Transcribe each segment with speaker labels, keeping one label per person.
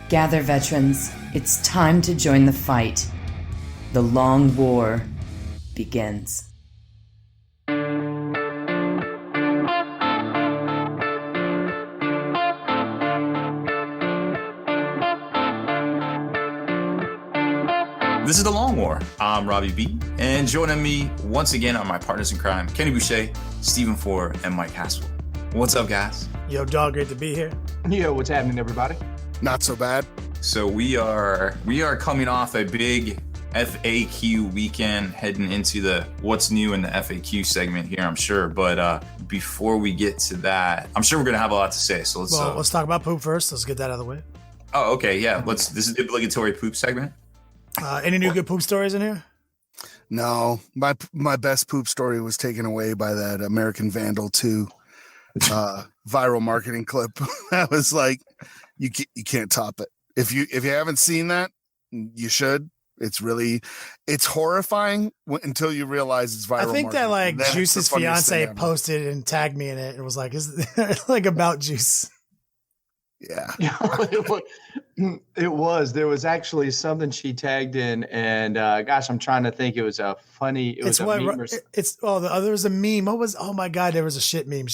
Speaker 1: Gather, veterans. It's time to join the fight. The long war begins.
Speaker 2: This is The Long War. I'm Robbie B. And joining me once again are my partners in crime, Kenny Boucher, Stephen Fore, and Mike Haspil. What's up, guys?
Speaker 3: Yo, dog, great to be here.
Speaker 4: Yo, what's happening, everybody?
Speaker 5: Not so bad.
Speaker 2: So we are coming off a big FAQ weekend, heading into the what's new in the FAQ segment here, I'm sure. But before we get to that, I'm sure we're gonna have a lot to say. So
Speaker 3: let's talk about poop first. Let's get that out of the way.
Speaker 2: Oh, okay, yeah. This is the obligatory poop segment.
Speaker 3: Any new good poop stories in here?
Speaker 5: No, my best poop story was taken away by that American Vandal 2 viral marketing clip. That was like, you can't top it. If you haven't seen that, you should. It's horrifying until you realize it's viral.
Speaker 3: I think
Speaker 5: marketing.
Speaker 3: that like Juice's fiance posted and tagged me in it. It was like, is like about Juice.
Speaker 5: Yeah.
Speaker 4: It was. There was actually something she tagged in, and gosh, I'm trying to think. It was a funny. There was a meme. Oh my God, there was a shit meme.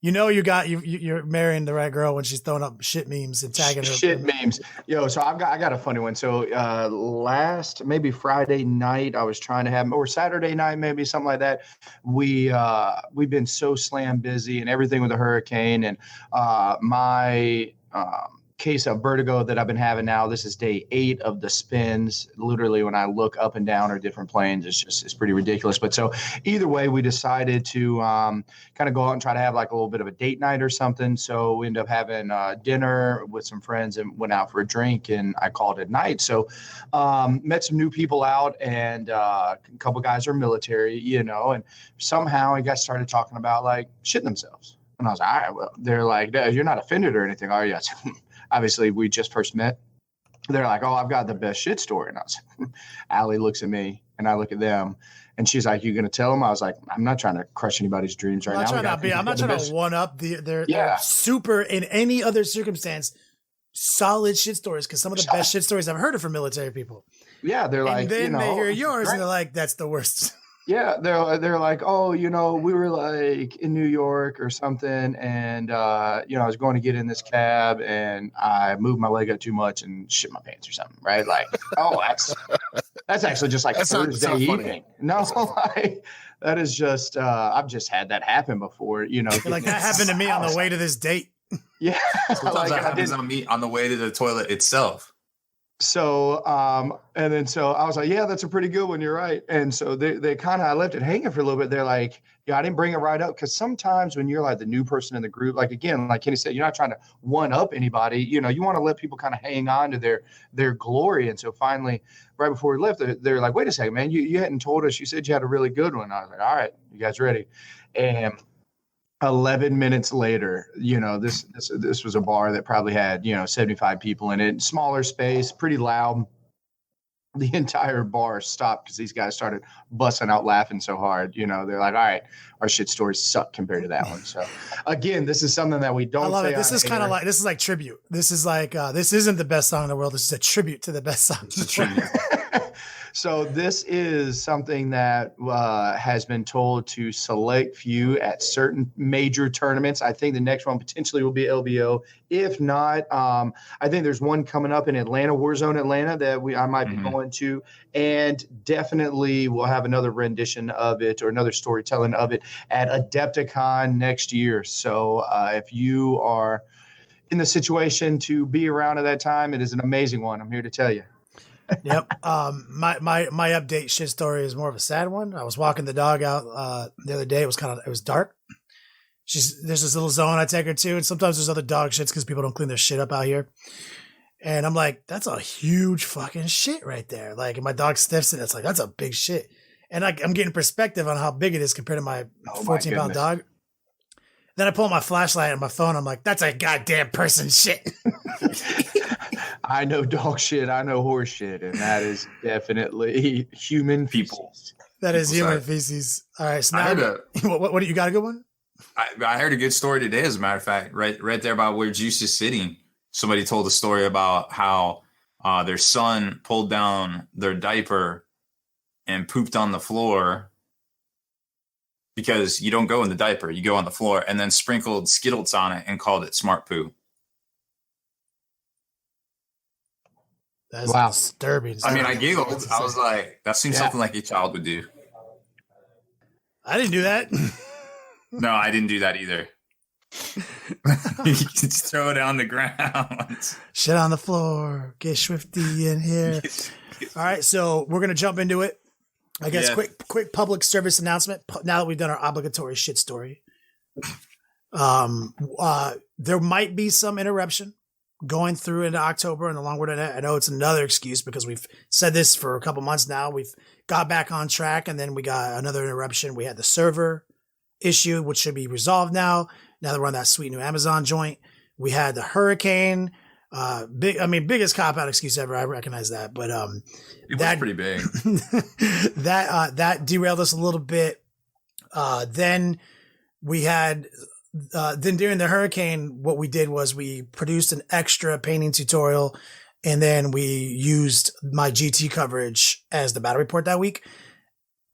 Speaker 4: You're marrying the right girl when she's throwing up shit memes and tagging her. Shit memes. Yo, so I got a funny one. So last maybe Friday night, I was trying to have, or Saturday night, maybe something like that. We've been so slam busy and everything with the hurricane, and my case of vertigo that I've been having now. This is day 8 of the spins. Literally, when I look up and down or different planes, it's pretty ridiculous. But so either way, we decided to kind of go out and try to have like a little bit of a date night or something. So we ended up having dinner with some friends and went out for a drink, and I called it night. So met some new people out, and a couple guys are military, and somehow I guys started talking about like shitting themselves. And I was like, all right, well, they're like, you're not offended or anything, are you? I said, obviously, we just first met. They're like, oh, I've got the best shit story. And I was like, Allie looks at me, and I look at them, and she's like, you going to tell them? I was like, I'm not trying to crush anybody's dreams right now.
Speaker 3: I'm not trying to one up they're super, in any other circumstance, solid shit stories, because some of the best shit stories I've heard are from military people.
Speaker 4: Yeah, they're like,
Speaker 3: and then they hear yours, and they're like, that's the worst.
Speaker 4: Yeah, they're like, oh, we were like in New York or something, and I was going to get in this cab, and I moved my leg up too much and shit my pants or something, right? Like, oh, that's actually just like Thursday evening. No, like that is just I've just had that happen before,
Speaker 3: Like that happened to me on the way to this date.
Speaker 4: Yeah,
Speaker 2: sometimes that happens on me on the way to the toilet itself.
Speaker 4: So, and then so I was like, yeah, that's a pretty good one. You're right. And so they kind of, I left it hanging for a little bit. They're like, yeah, I didn't bring it right up. Cause sometimes when you're like the new person in the group, like, again, like Kenny said, you're not trying to one up anybody, you want to let people kind of hang on to their glory. And so finally, right before we left, they're like, wait a second, man, you hadn't told us, you said you had a really good one. I was like, all right, you guys ready? And 11 minutes later, this was a bar that probably had, 75 people in it, smaller space, pretty loud. The entire bar stopped because these guys started busting out laughing so hard. They're like, all right, our shit stories suck compared to that one. So again, this is something that we don't
Speaker 3: I love
Speaker 4: say.
Speaker 3: It. This is kind of like, this is like tribute. This is like, this isn't the best song in the world. This is a tribute to the best song.
Speaker 2: It's a tribute.
Speaker 4: So this is something that has been told to select few at certain major tournaments. I think the next one potentially will be LVO. If not, I think there's one coming up in Atlanta, Warzone Atlanta, that I might be going to. And definitely we'll have another rendition of it or another storytelling of it at Adepticon next year. So if you are in the situation to be around at that time, it is an amazing one. I'm here to tell you.
Speaker 3: Yep. My update shit story is more of a sad one. I was walking the dog out the other day. It was dark. There's this little zone I take her to, and sometimes there's other dog shits because people don't clean their shit up out here. And I'm like, that's a huge fucking shit right there. Like, and my dog sniffs it. It's like, that's a big shit. And I'm getting perspective on how big it is compared to my 14-pound dog. Then I pull out my flashlight and my phone. I'm like, that's a goddamn person shit.
Speaker 4: I know dog shit. I know horse shit. And that is definitely human
Speaker 2: people.
Speaker 3: That is human feces. All right. So now, what you got a good one?
Speaker 2: I heard a good story today, as a matter of fact, right there about where Juice is sitting. somebody told a story about how their son pulled down their diaper and pooped on the floor, because you don't go in the diaper, you go on the floor, and then sprinkled Skittles on it and called it smart poo.
Speaker 3: That's disturbing.
Speaker 2: I mean, I giggled. I was like, that seems something like a child would do.
Speaker 3: I didn't do that.
Speaker 2: No, I didn't do that either. You just throw it on the ground.
Speaker 3: Shit on the floor. Get swifty in here. All right, so we're going to jump into it. I guess quick public service announcement. Now that we've done our obligatory shit story, there might be some interruption going through into October and the long word. I know it's another excuse because we've said this for a couple months now. We've got back on track, and then we got another interruption. We had the server issue, which should be resolved now. Now that we're on that sweet new Amazon joint, we had the hurricane. Biggest cop out excuse ever. I recognize that, but
Speaker 2: it was pretty big.
Speaker 3: that derailed us a little bit. Then we had then during the hurricane, what we did was we produced an extra painting tutorial, and then we used my GT coverage as the battle report that week.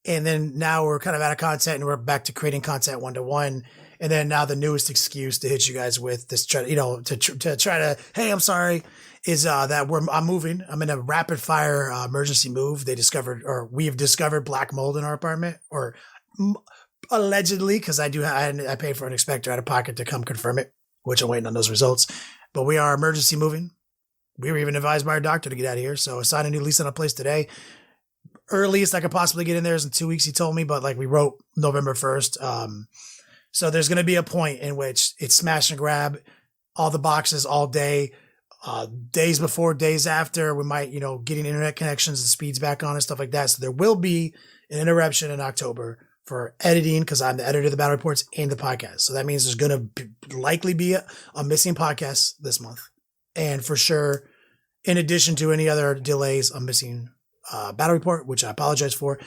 Speaker 3: And then now we're kind of out of content, and we're back to creating content 1-to-1. And then now the newest excuse to hit you guys with this, to try to, hey, I'm sorry, is that I'm moving. I'm in a rapid fire emergency move. We have discovered black mold in our apartment, or allegedly, because I paid for an inspector out of pocket to come confirm it, which I'm waiting on those results. But we are emergency moving. We were even advised by our doctor to get out of here. So I signed a new lease on a place today. Earliest I could possibly get in there is in 2 weeks, he told me, but like we wrote November 1st. So there's going to be a point in which it's smash and grab, all the boxes all day, days before, days after. We might, getting internet connections and speeds back on and stuff like that. So there will be an interruption in October for editing, because I'm the editor of the battle reports and the podcast. So that means there's going to likely be a missing podcast this month. And for sure, in addition to any other delays, a missing battle report, which I apologize for.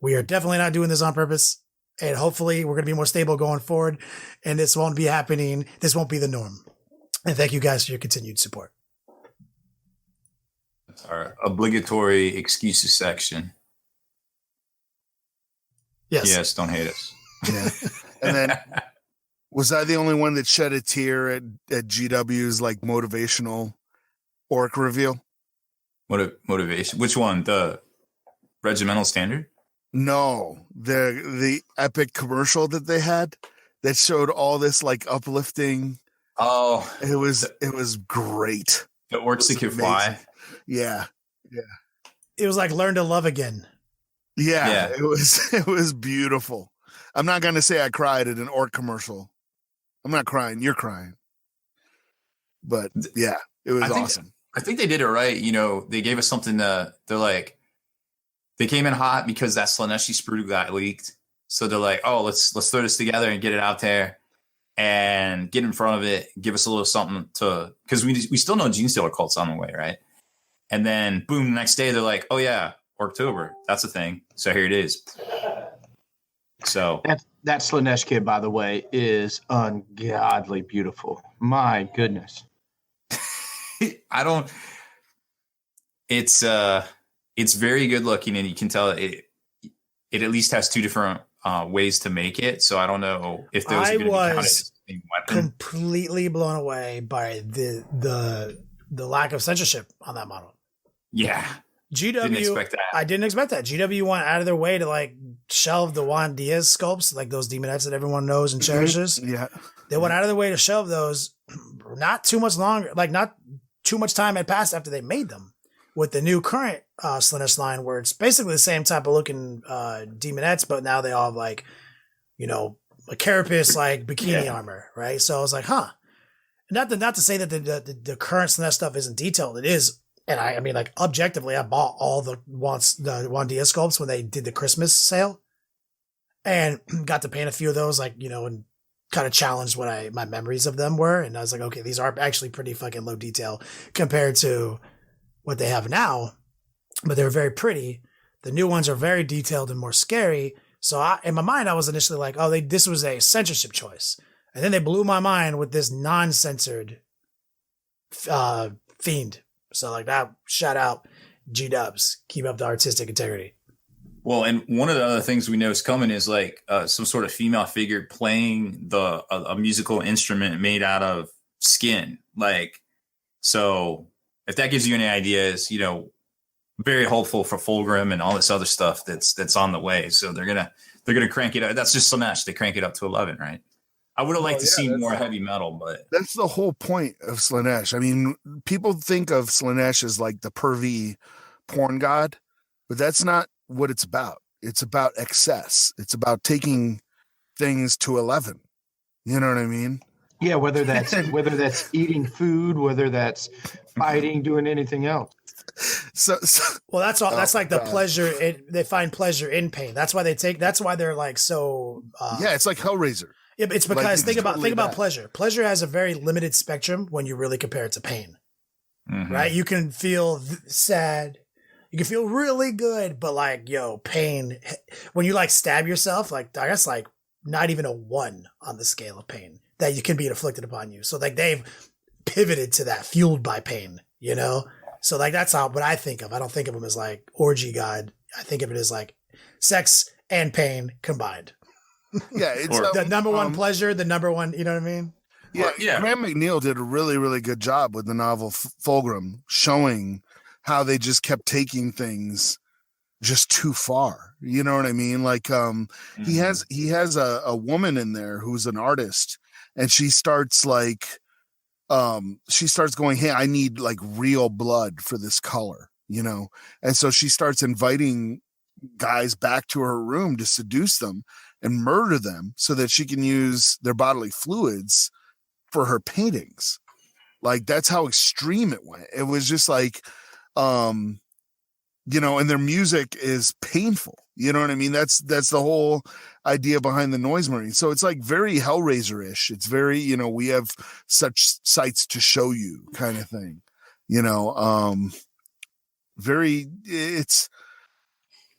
Speaker 3: We are definitely not doing this on purpose. And hopefully we're going to be more stable going forward, and this won't be happening. This won't be the norm. And thank you guys for your continued support.
Speaker 2: That's our obligatory excuses section. Yes, don't hate us.
Speaker 5: Yeah. And then, was I the only one that shed a tear at GW's like motivational orc reveal?
Speaker 2: Motivation? Which one? The regimental standard?
Speaker 5: No, the epic commercial that they had that showed all this like uplifting.
Speaker 2: Oh,
Speaker 5: it was great.
Speaker 2: The orcs that can fly.
Speaker 5: Yeah.
Speaker 3: It was like learn to love again.
Speaker 5: Yeah. It was beautiful. I'm not gonna say I cried at an orc commercial. I'm not crying. You're crying. But yeah, it was awesome.
Speaker 2: I think they did it right. They gave us something they came in hot because that Slaneshi sprue got leaked. So they're like, oh, let's throw this together and get it out there and get in front of it. Give us a little something because we still know Gene Stealer cult's on the way, right? And then boom, the next day they're like, oh yeah, Orktober, that's a thing. So here it is. So
Speaker 4: that Slanesh kid, by the way, is ungodly beautiful. My goodness.
Speaker 2: It's very good looking, and you can tell it at least has two different ways to make it. So I don't know if those are going to be counted as the same weapon.
Speaker 3: Completely blown away by the lack of censorship on that model.
Speaker 2: Yeah.
Speaker 3: Didn't expect that. I didn't expect that. GW went out of their way to like shelve the Juan Diaz sculpts, like those demonettes that everyone knows and cherishes.
Speaker 5: Yeah.
Speaker 3: They went out of their way to shelve those. Not too much longer, like not too much time had passed after they made them. With the new current Slanesh line, where it's basically the same type of looking demonettes, but now they all have like, a carapace like bikini armor, right? So I was like, huh. Not to say that the current Slanesh stuff isn't detailed. It is. And I mean, like objectively, I bought all the Juan Diaz sculpts when they did the Christmas sale, and got to paint a few of those, like and kind of challenged what my memories of them were, and I was like, okay, these are actually pretty fucking low detail compared to what they have now, but they're very pretty. The new ones are very detailed and more scary. So in my mind, I was initially like, oh, this was a censorship choice, and then they blew my mind with this non-censored Fiend. So like that, shout out G-dubs. Keep up the artistic integrity.
Speaker 2: Well, and one of the other things we know is coming is like some sort of female figure playing a musical instrument made out of skin. Like, so if that gives you any ideas, you know, very hopeful for Fulgrim and all this other stuff that's on the way. So they're gonna crank it up. That's just Slaanesh. They crank it up to 11, right? I would have liked to see more heavy metal, but
Speaker 5: that's the whole point of Slaanesh. I mean, people think of Slaanesh as like the pervy porn god, but that's not what it's about. It's about excess. It's about taking things to 11. You know what I mean?
Speaker 4: Yeah, whether that's eating food, whether that's fighting, doing anything else.
Speaker 5: So
Speaker 3: well, that's all. That's like the pleasure. They find pleasure in pain. That's why they're like so.
Speaker 5: Yeah, it's like Hellraiser.
Speaker 3: Yeah, but it's because
Speaker 5: like,
Speaker 3: think about pleasure. Pleasure has a very limited spectrum when you really compare it to pain. Mm-hmm. Right? You can feel sad. You can feel really good, but like, pain. When you like stab yourself, like that's like not even a 1 on the scale of pain that you can be inflicted upon you. So like they've pivoted to that, fueled by pain. You know. So like that's what I think of. I don't think of him as like orgy god. I think of it as like sex and pain combined.
Speaker 5: Yeah, it's
Speaker 3: the number one pleasure, the number one. You know what I mean?
Speaker 5: Yeah, yeah. Graham McNeil did a really, really good job with the novel Fulgrim, showing how they just kept taking things just too far. You know what I mean? Like, he has a woman in there who's an artist, and she starts going, hey, I need like real blood for this color, you know? And so she starts inviting guys back to her room to seduce them and murder them so that she can use their bodily fluids for her paintings. Like, that's how extreme it went. It was just like, you know, and their music is painful. You know what I mean? That's the whole idea behind the Noise Marine. So it's like very Hellraiser-ish. It's very, you know, we have such sights to show you kind of thing, you know,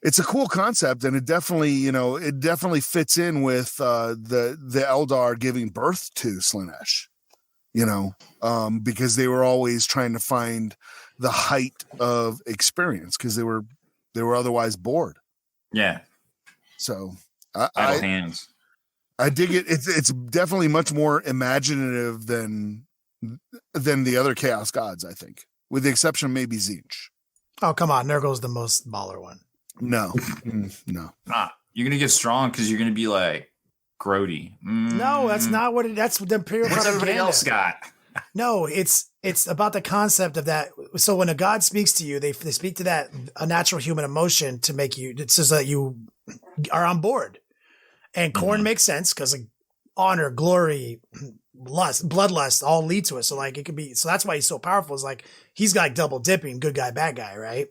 Speaker 5: it's a cool concept, and it definitely fits in with the Eldar giving birth to Slaanesh, you know, because they were always trying to find the height of experience because they were otherwise bored.
Speaker 2: Yeah.
Speaker 5: So
Speaker 2: I
Speaker 5: dig it. It's definitely much more imaginative than the other Chaos Gods, I think, with the exception of maybe Tzeentch.
Speaker 3: Oh, come on. Nurgle's the most baller one.
Speaker 5: No. No.
Speaker 2: You're going to get strong because you're going to be like Grody.
Speaker 3: No, that's not what that's the Imperial
Speaker 2: What's
Speaker 3: propaganda.
Speaker 2: everybody else got?
Speaker 3: No, it's about the concept of that. So when a god speaks to you, they speak to that a natural human emotion to make you, so that you are on board. And Khorne makes sense because like, honor, glory, lust, bloodlust all lead to it. So like it could be, so that's why he's so powerful. Is like he's got like double dipping, good guy, bad guy, right?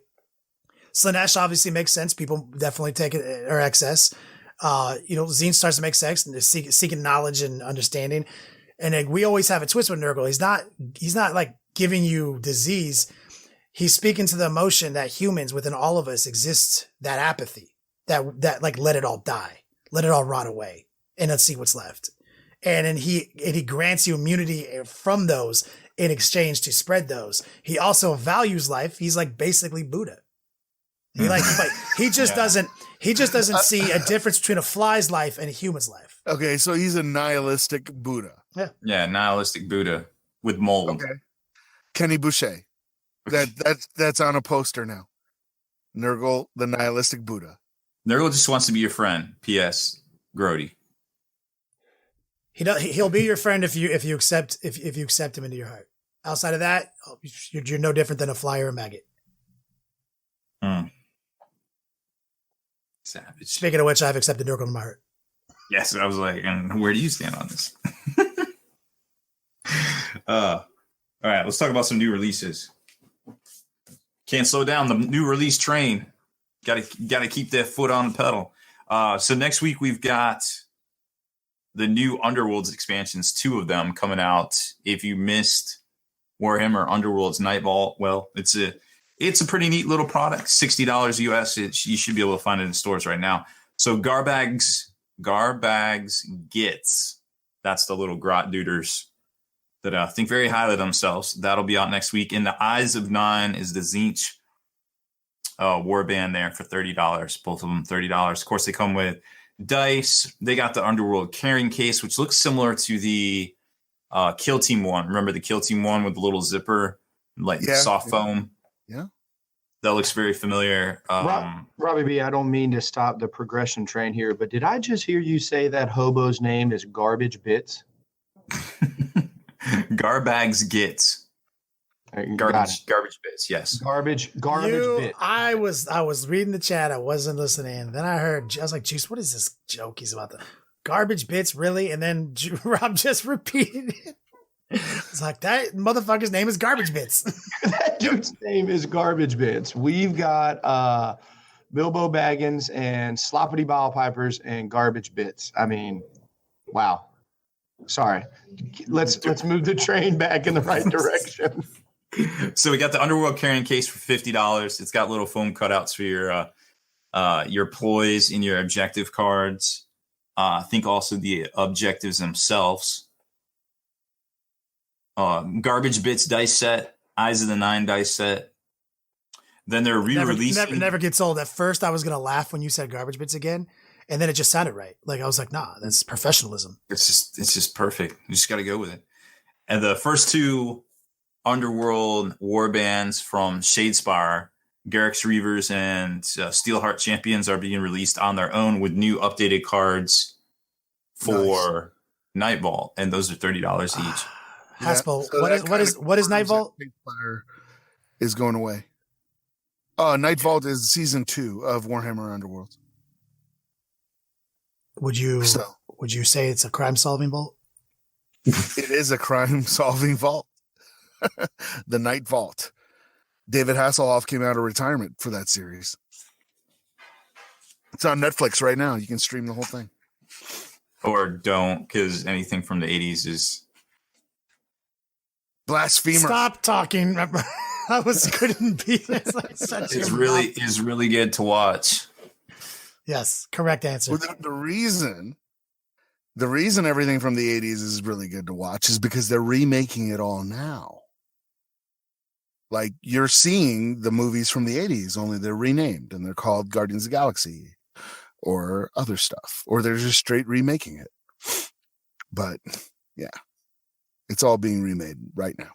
Speaker 3: Slaanesh obviously makes sense. People definitely take it or excess. Tzeentch starts to make sense and they're seeking knowledge and understanding. And like, we always have a twist with Nurgle. He's not like giving you disease. He's speaking to the emotion that humans within all of us exist, that apathy, that like, let it all die, let it all rot away, and let's see what's left. And then he grants you immunity from those in exchange to spread those. He also values life. He's like basically Buddha. He just doesn't see a difference between a fly's life and a human's life.
Speaker 5: Okay, so he's a nihilistic Buddha.
Speaker 2: Yeah, nihilistic Buddha with mold.
Speaker 5: Okay. Kenny Boucher. That's on a poster now. Nurgle, the nihilistic Buddha.
Speaker 2: Nurgle just wants to be your friend. P.S. Grody.
Speaker 3: He'll be your friend if you accept him into your heart. Outside of that, you're no different than a fly or a maggot.
Speaker 2: Savage.
Speaker 3: Speaking of which, I've accepted Nurgle in my heart.
Speaker 2: Yes, I was like, and where do you stand on this? All right, let's talk about some new releases. Can't slow down the new release train. Got to keep that foot on the pedal. So next week we've got the new Underworlds expansions, 2 of them coming out. If you missed Warhammer Underworlds Nightfall, well, it's a pretty neat little product. $60 US. You should be able to find it in stores right now. So Garbags Gits. That's the little grot duders that think very highly of themselves. That'll be out next week. In the Eyes of Nine is the Tzeentch warband there for $30. Both of them $30. Of course, they come with dice. They got the Underworld carrying case, which looks similar to the Kill Team one. Remember the Kill Team one with the little zipper, like soft foam?
Speaker 5: Yeah.
Speaker 2: That looks very familiar.
Speaker 4: Robbie B, I don't mean to stop the progression train here, but did I just hear you say that hobo's name is Garbage Bits?
Speaker 2: Garbags Gits. Garbage Bits, yes.
Speaker 4: Garbage Bits.
Speaker 3: I was reading the chat. I wasn't listening. Then I was like, "Juice, what is this joke he's about to Garbage Bits, really?" And then Rob just repeated it. It's like, that motherfucker's name is Garbage Bits.
Speaker 4: That dude's name is Garbage Bits. We've got Bilbo Baggins and Sloppity Bile Pipers and Garbage Bits. I mean, wow. Sorry. Let's move the train back in the right direction.
Speaker 2: So we got the Underworld carrying case for $50. It's got little foam cutouts for your ploys and your objective cards. I think also the objectives themselves. Garbage Bits dice set, Eyes of the Nine dice set. Then they're re-releasing.
Speaker 3: Never gets old. At first, I was gonna laugh when you said Garbage Bits again, and then it just sounded right. Like I was like, nah, that's professionalism.
Speaker 2: It's just perfect. You just got to go with it. And the first two Underworld war bands from Shadespire, Garrick's Reavers and Steelheart Champions, are being released on their own with new updated cards for Night Vault, and those are $30 each.
Speaker 3: Haspil, so what is Night Vault?
Speaker 5: Is going away. Night Vault is season 2 of Warhammer Underworld.
Speaker 3: Would you say it's a crime-solving vault?
Speaker 5: It is a crime-solving vault. The Night Vault. David Hasselhoff came out of retirement for that series. It's on Netflix right now. You can stream the whole thing.
Speaker 2: Or don't, because anything from the 80s is
Speaker 5: blasphemer.
Speaker 3: Stop talking. I couldn't be. It's
Speaker 2: really good to watch.
Speaker 3: Yes, correct answer.
Speaker 5: Well, the reason everything from the 80s is really good to watch is because they're remaking it all now. Like, you're seeing the movies from the 80s, only they're renamed and they're called Guardians of the Galaxy or other stuff, or they're just straight remaking it. But yeah, it's all being remade right now.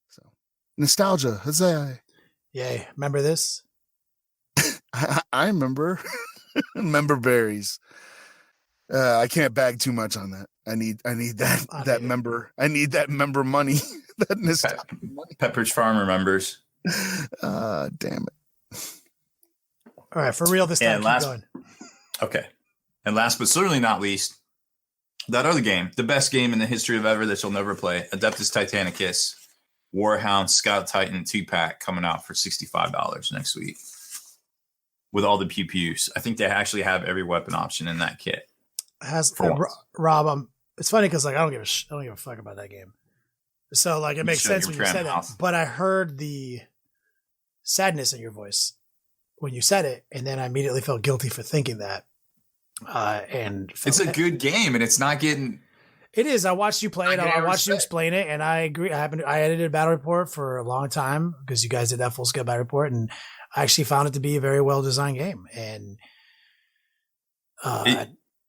Speaker 5: So nostalgia, huzzah.
Speaker 3: Yay. Remember this?
Speaker 5: I remember. Member berries. I can't bag too much on that. I need that member. I need that member money. That nostalgia money.
Speaker 2: Pepperidge Farm remembers.
Speaker 5: Damn it.
Speaker 3: All right, for real this time. Keep going.
Speaker 2: Okay. And last but certainly not least, that other game, the best game in the history of ever that you'll never play, Adeptus Titanicus, Warhound Scout Titan 2-pack coming out for $65 next week. With all the pew-pews. I think they actually have every weapon option in that kit.
Speaker 3: Rob, it's funny because I don't give a fuck about that game. So it makes sense when you said that. But I heard the sadness in your voice when you said it, and then I immediately felt guilty for thinking that. It's
Speaker 2: a good game, and it's not getting.
Speaker 3: It is. I watched you play it. I watched you explain it, and I agree. I edited a battle report for a long time because you guys did that full scale battle report, and I actually found it to be a very well designed game. And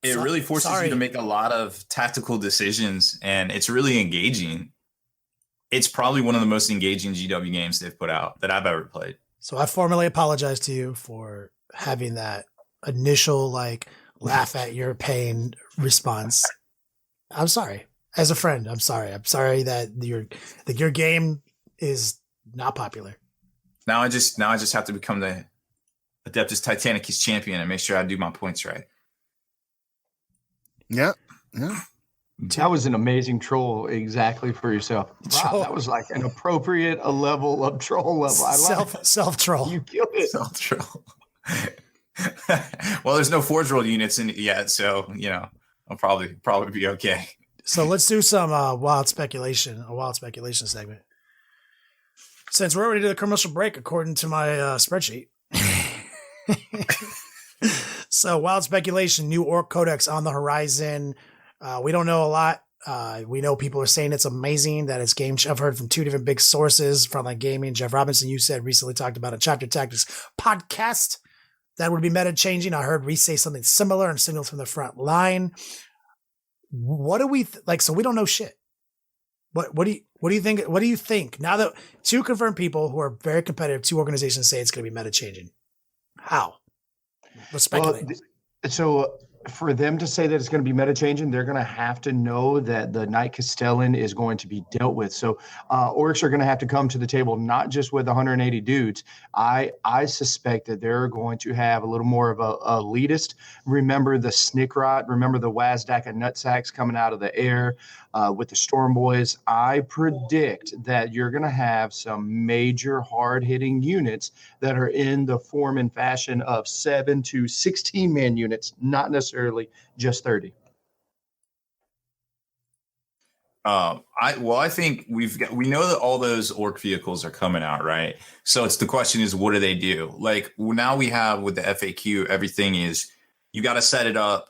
Speaker 2: it really forces you to make a lot of tactical decisions, and it's really engaging. It's probably one of the most engaging GW games they've put out that I've ever played.
Speaker 3: So I formally apologize to you for having that initial laugh at your pain response. I'm sorry. As a friend, I'm sorry. I'm sorry that your game is not popular.
Speaker 2: Now I just have to become the Adeptus Titanicus champion and make sure I do my points right.
Speaker 5: Yeah. Yeah.
Speaker 4: That was an amazing troll exactly for yourself. Wow, that was like an appropriate level of troll level. I
Speaker 3: self troll.
Speaker 4: You killed it.
Speaker 2: Self troll. Well, there's no Forge World units in it yet, so I'll probably be okay.
Speaker 3: So let's do some wild speculation segment. Since we're already to the commercial break, according to my spreadsheet. So wild speculation, new Ork Codex on the horizon. We don't know a lot We know people are saying it's amazing, that it's game. I've heard from two different big sources from like gaming. Jeff Robinson, you said recently talked about a Chapter Tactics podcast that would be meta changing. I heard Reese say something similar and signals from the front line. What do we like? So we don't know shit. What do you think? What do you think now that two confirmed people who are very competitive, two organizations say it's going to be meta changing? How? Let's speculate.
Speaker 4: Well, so for them to say that it's going to be meta changing, they're going to have to know that the Knight Castellan is going to be dealt with. So orcs are going to have to come to the table, not just with 180 dudes. I suspect that they're going to have a little more of a elitist. Remember the Snickrot, remember the Wazdak and Nutsacks coming out of the air with the Storm Boys. I predict that you're going to have some major hard-hitting units that are in the form and fashion of 7 to 16 man units, not necessarily just 30.
Speaker 2: I think we know that all those orc vehicles are coming out, right? So the question is, what do they do? Like now we have with the FAQ, everything is you got to set it up.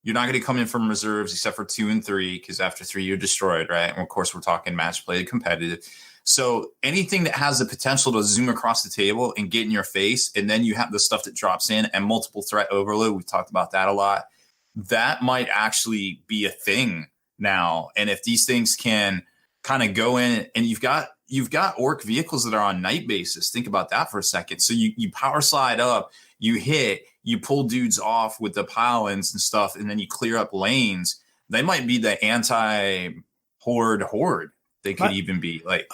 Speaker 2: You're not going to come in from reserves except for 2 and 3, because after 3 you're destroyed, right? And of course we're talking match play, competitive. So anything that has the potential to zoom across the table and get in your face, and then you have the stuff that drops in and multiple threat overload. We've talked about that a lot. That might actually be a thing now. And if these things can kind of go in, and you've got orc vehicles that are on night basis. Think about that for a second. So you power slide up, you hit, you pull dudes off with the pile-ins and stuff, and then you clear up lanes. They might be the anti-horde. They could even be like.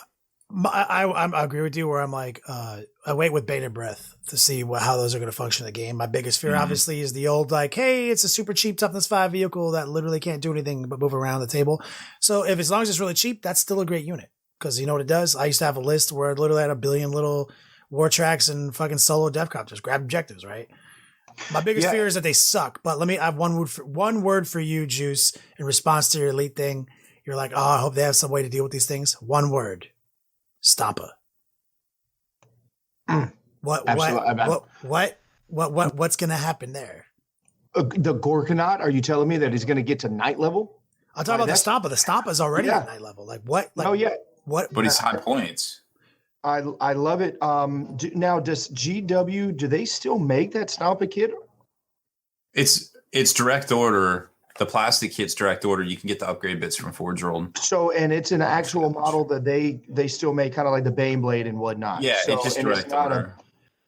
Speaker 3: I agree with you where I'm like, I wait with bated breath to see how those are going to function in the game. My biggest fear, obviously, is the old like, hey, it's a super cheap toughness 5 vehicle that literally can't do anything but move around the table. So if as long as it's really cheap, that's still a great unit. Because you know what it does? I used to have a list where it literally had 1 billion little war tracks and fucking solo dev copters, grab objectives, right? My biggest fear is that they suck. But I have one word for you, Juice, in response to your elite thing. You're like, oh, I hope they have some way to deal with these things. One word. Stompa. What's going to happen there?
Speaker 4: The Gorkanaut, are you telling me that he's going to get to night level?
Speaker 3: I'll talk about the Stompa. The Stompa is already at night level. Like what? Like, what?
Speaker 2: But it's high points.
Speaker 4: I love it. Now, does GW, do they still make that Stompa kit?
Speaker 2: It's direct order. The plastic kit's direct order. You can get the upgrade bits from Forge World.
Speaker 4: So, and it's an actual model that they still make, kind of like the Bane Blade and whatnot.
Speaker 2: Yeah,
Speaker 4: so,
Speaker 2: it's just direct order.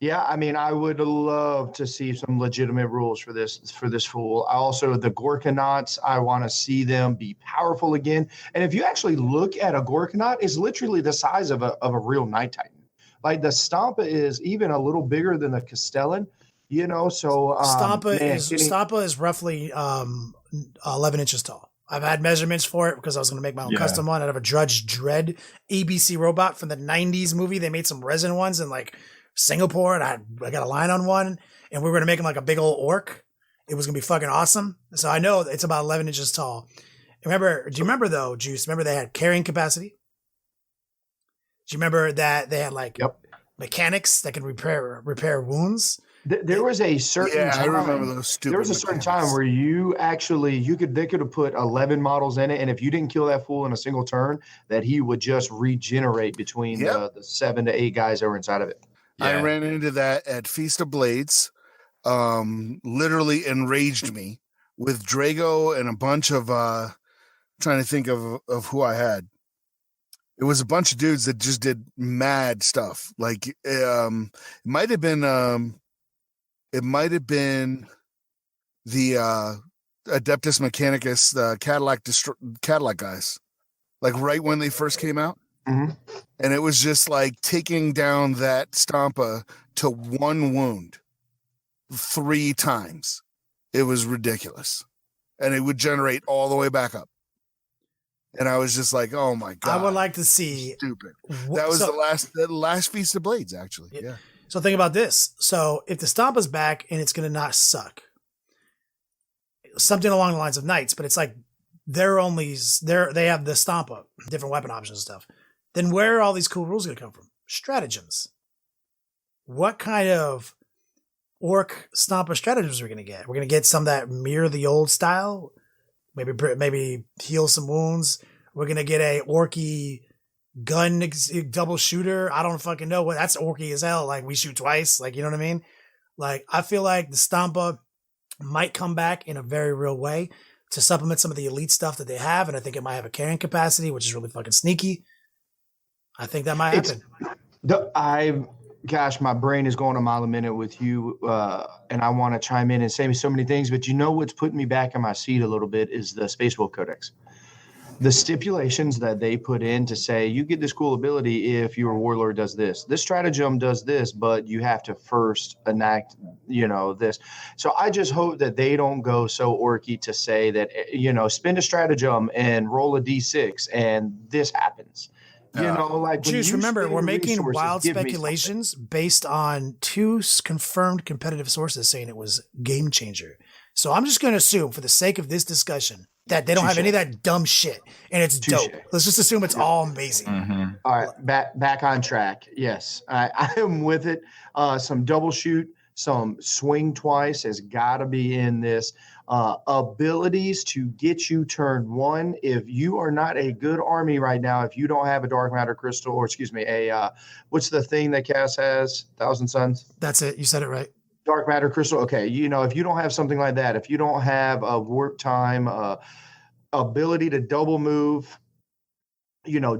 Speaker 4: I mean, I would love to see some legitimate rules for this fool. Also, the Gorkanauts, I want to see them be powerful again. And if you actually look at a Gorkanaut, it's literally the size of a real Night Titan. Like the Stompa is even a little bigger than the Castellan. You know, so
Speaker 3: Stompa is roughly 11 inches tall. I've had measurements for it because I was going to make my own custom one out of a Drudge Dread ABC robot from the 90s movie. They made some resin ones in like Singapore, and I got a line on one, and we were going to make him like a big old orc. It was going to be fucking awesome. So I know it's about 11 inches tall. Do you remember though, Juice? Remember they had carrying capacity? Do you remember that they had like mechanics that can repair wounds?
Speaker 4: There was a certain time.
Speaker 5: I remember those stupid.
Speaker 4: There was a certain time where they could have put 11 models in it, and if you didn't kill that fool in a single turn, that he would just regenerate between the 7 to 8 guys that were inside of it.
Speaker 5: Yeah. I ran into that at Feast of Blades. Literally enraged me with Drago and a bunch of trying to think of who I had. It was a bunch of dudes that just did mad stuff. Like it might have been the Adeptus Mechanicus, the Cadillac guys, like right when they first came out.
Speaker 4: Mm-hmm.
Speaker 5: And it was just like taking down that Stompa to 1 wound 3 times. It was ridiculous. And it would generate all the way back up. And I was just like, oh my God.
Speaker 3: I would like to see.
Speaker 5: Stupid. That was the last Feast of Blades, actually. Yeah.
Speaker 3: So think about this. So if the Stompa's back and it's going to not suck, something along the lines of Knights, but it's like they have the Stompa, different weapon options and stuff. Then where are all these cool rules going to come from? Stratagems. What kind of orc Stompa stratagems are we going to get? We're going to get some that mirror the old style. maybe heal some wounds. We're gonna get a orky gun double shooter. I don't fucking know what that's orky as hell. Like we shoot twice. Like you know what I mean? Like I feel like the Stompa might come back in a very real way to supplement some of the elite stuff that they have, and I think it might have a carrying capacity, which is really fucking sneaky. I think that might happen.
Speaker 4: Gosh, my brain is going a mile a minute with you, and I want to chime in and say so many things, but you know what's putting me back in my seat a little bit is the Space Wolf Codex. The stipulations that they put in to say you get this cool ability if your warlord does this. This stratagem does this, but you have to first enact, this. So I just hope that they don't go so orky to say that, spend a stratagem and roll a d6 and this happens.
Speaker 3: Juice, remember, we're making wild speculations based on 2 confirmed competitive sources saying it was game changer. So I'm just going to assume, for the sake of this discussion, that they don't have any of that dumb shit, and it's dope. Let's just assume it's all amazing.
Speaker 4: Mm-hmm. All right, back on track. Yes, I am with it. Some double shoot, some swing twice has got to be in this. Abilities to get you turn 1. If you are not a good army right now, if you don't have a dark matter crystal, or what's the thing that Cass has? Thousand Suns.
Speaker 3: That's it. You said it right.
Speaker 4: Dark matter crystal. Okay. If you don't have something like that, if you don't have a warp time, ability to double move,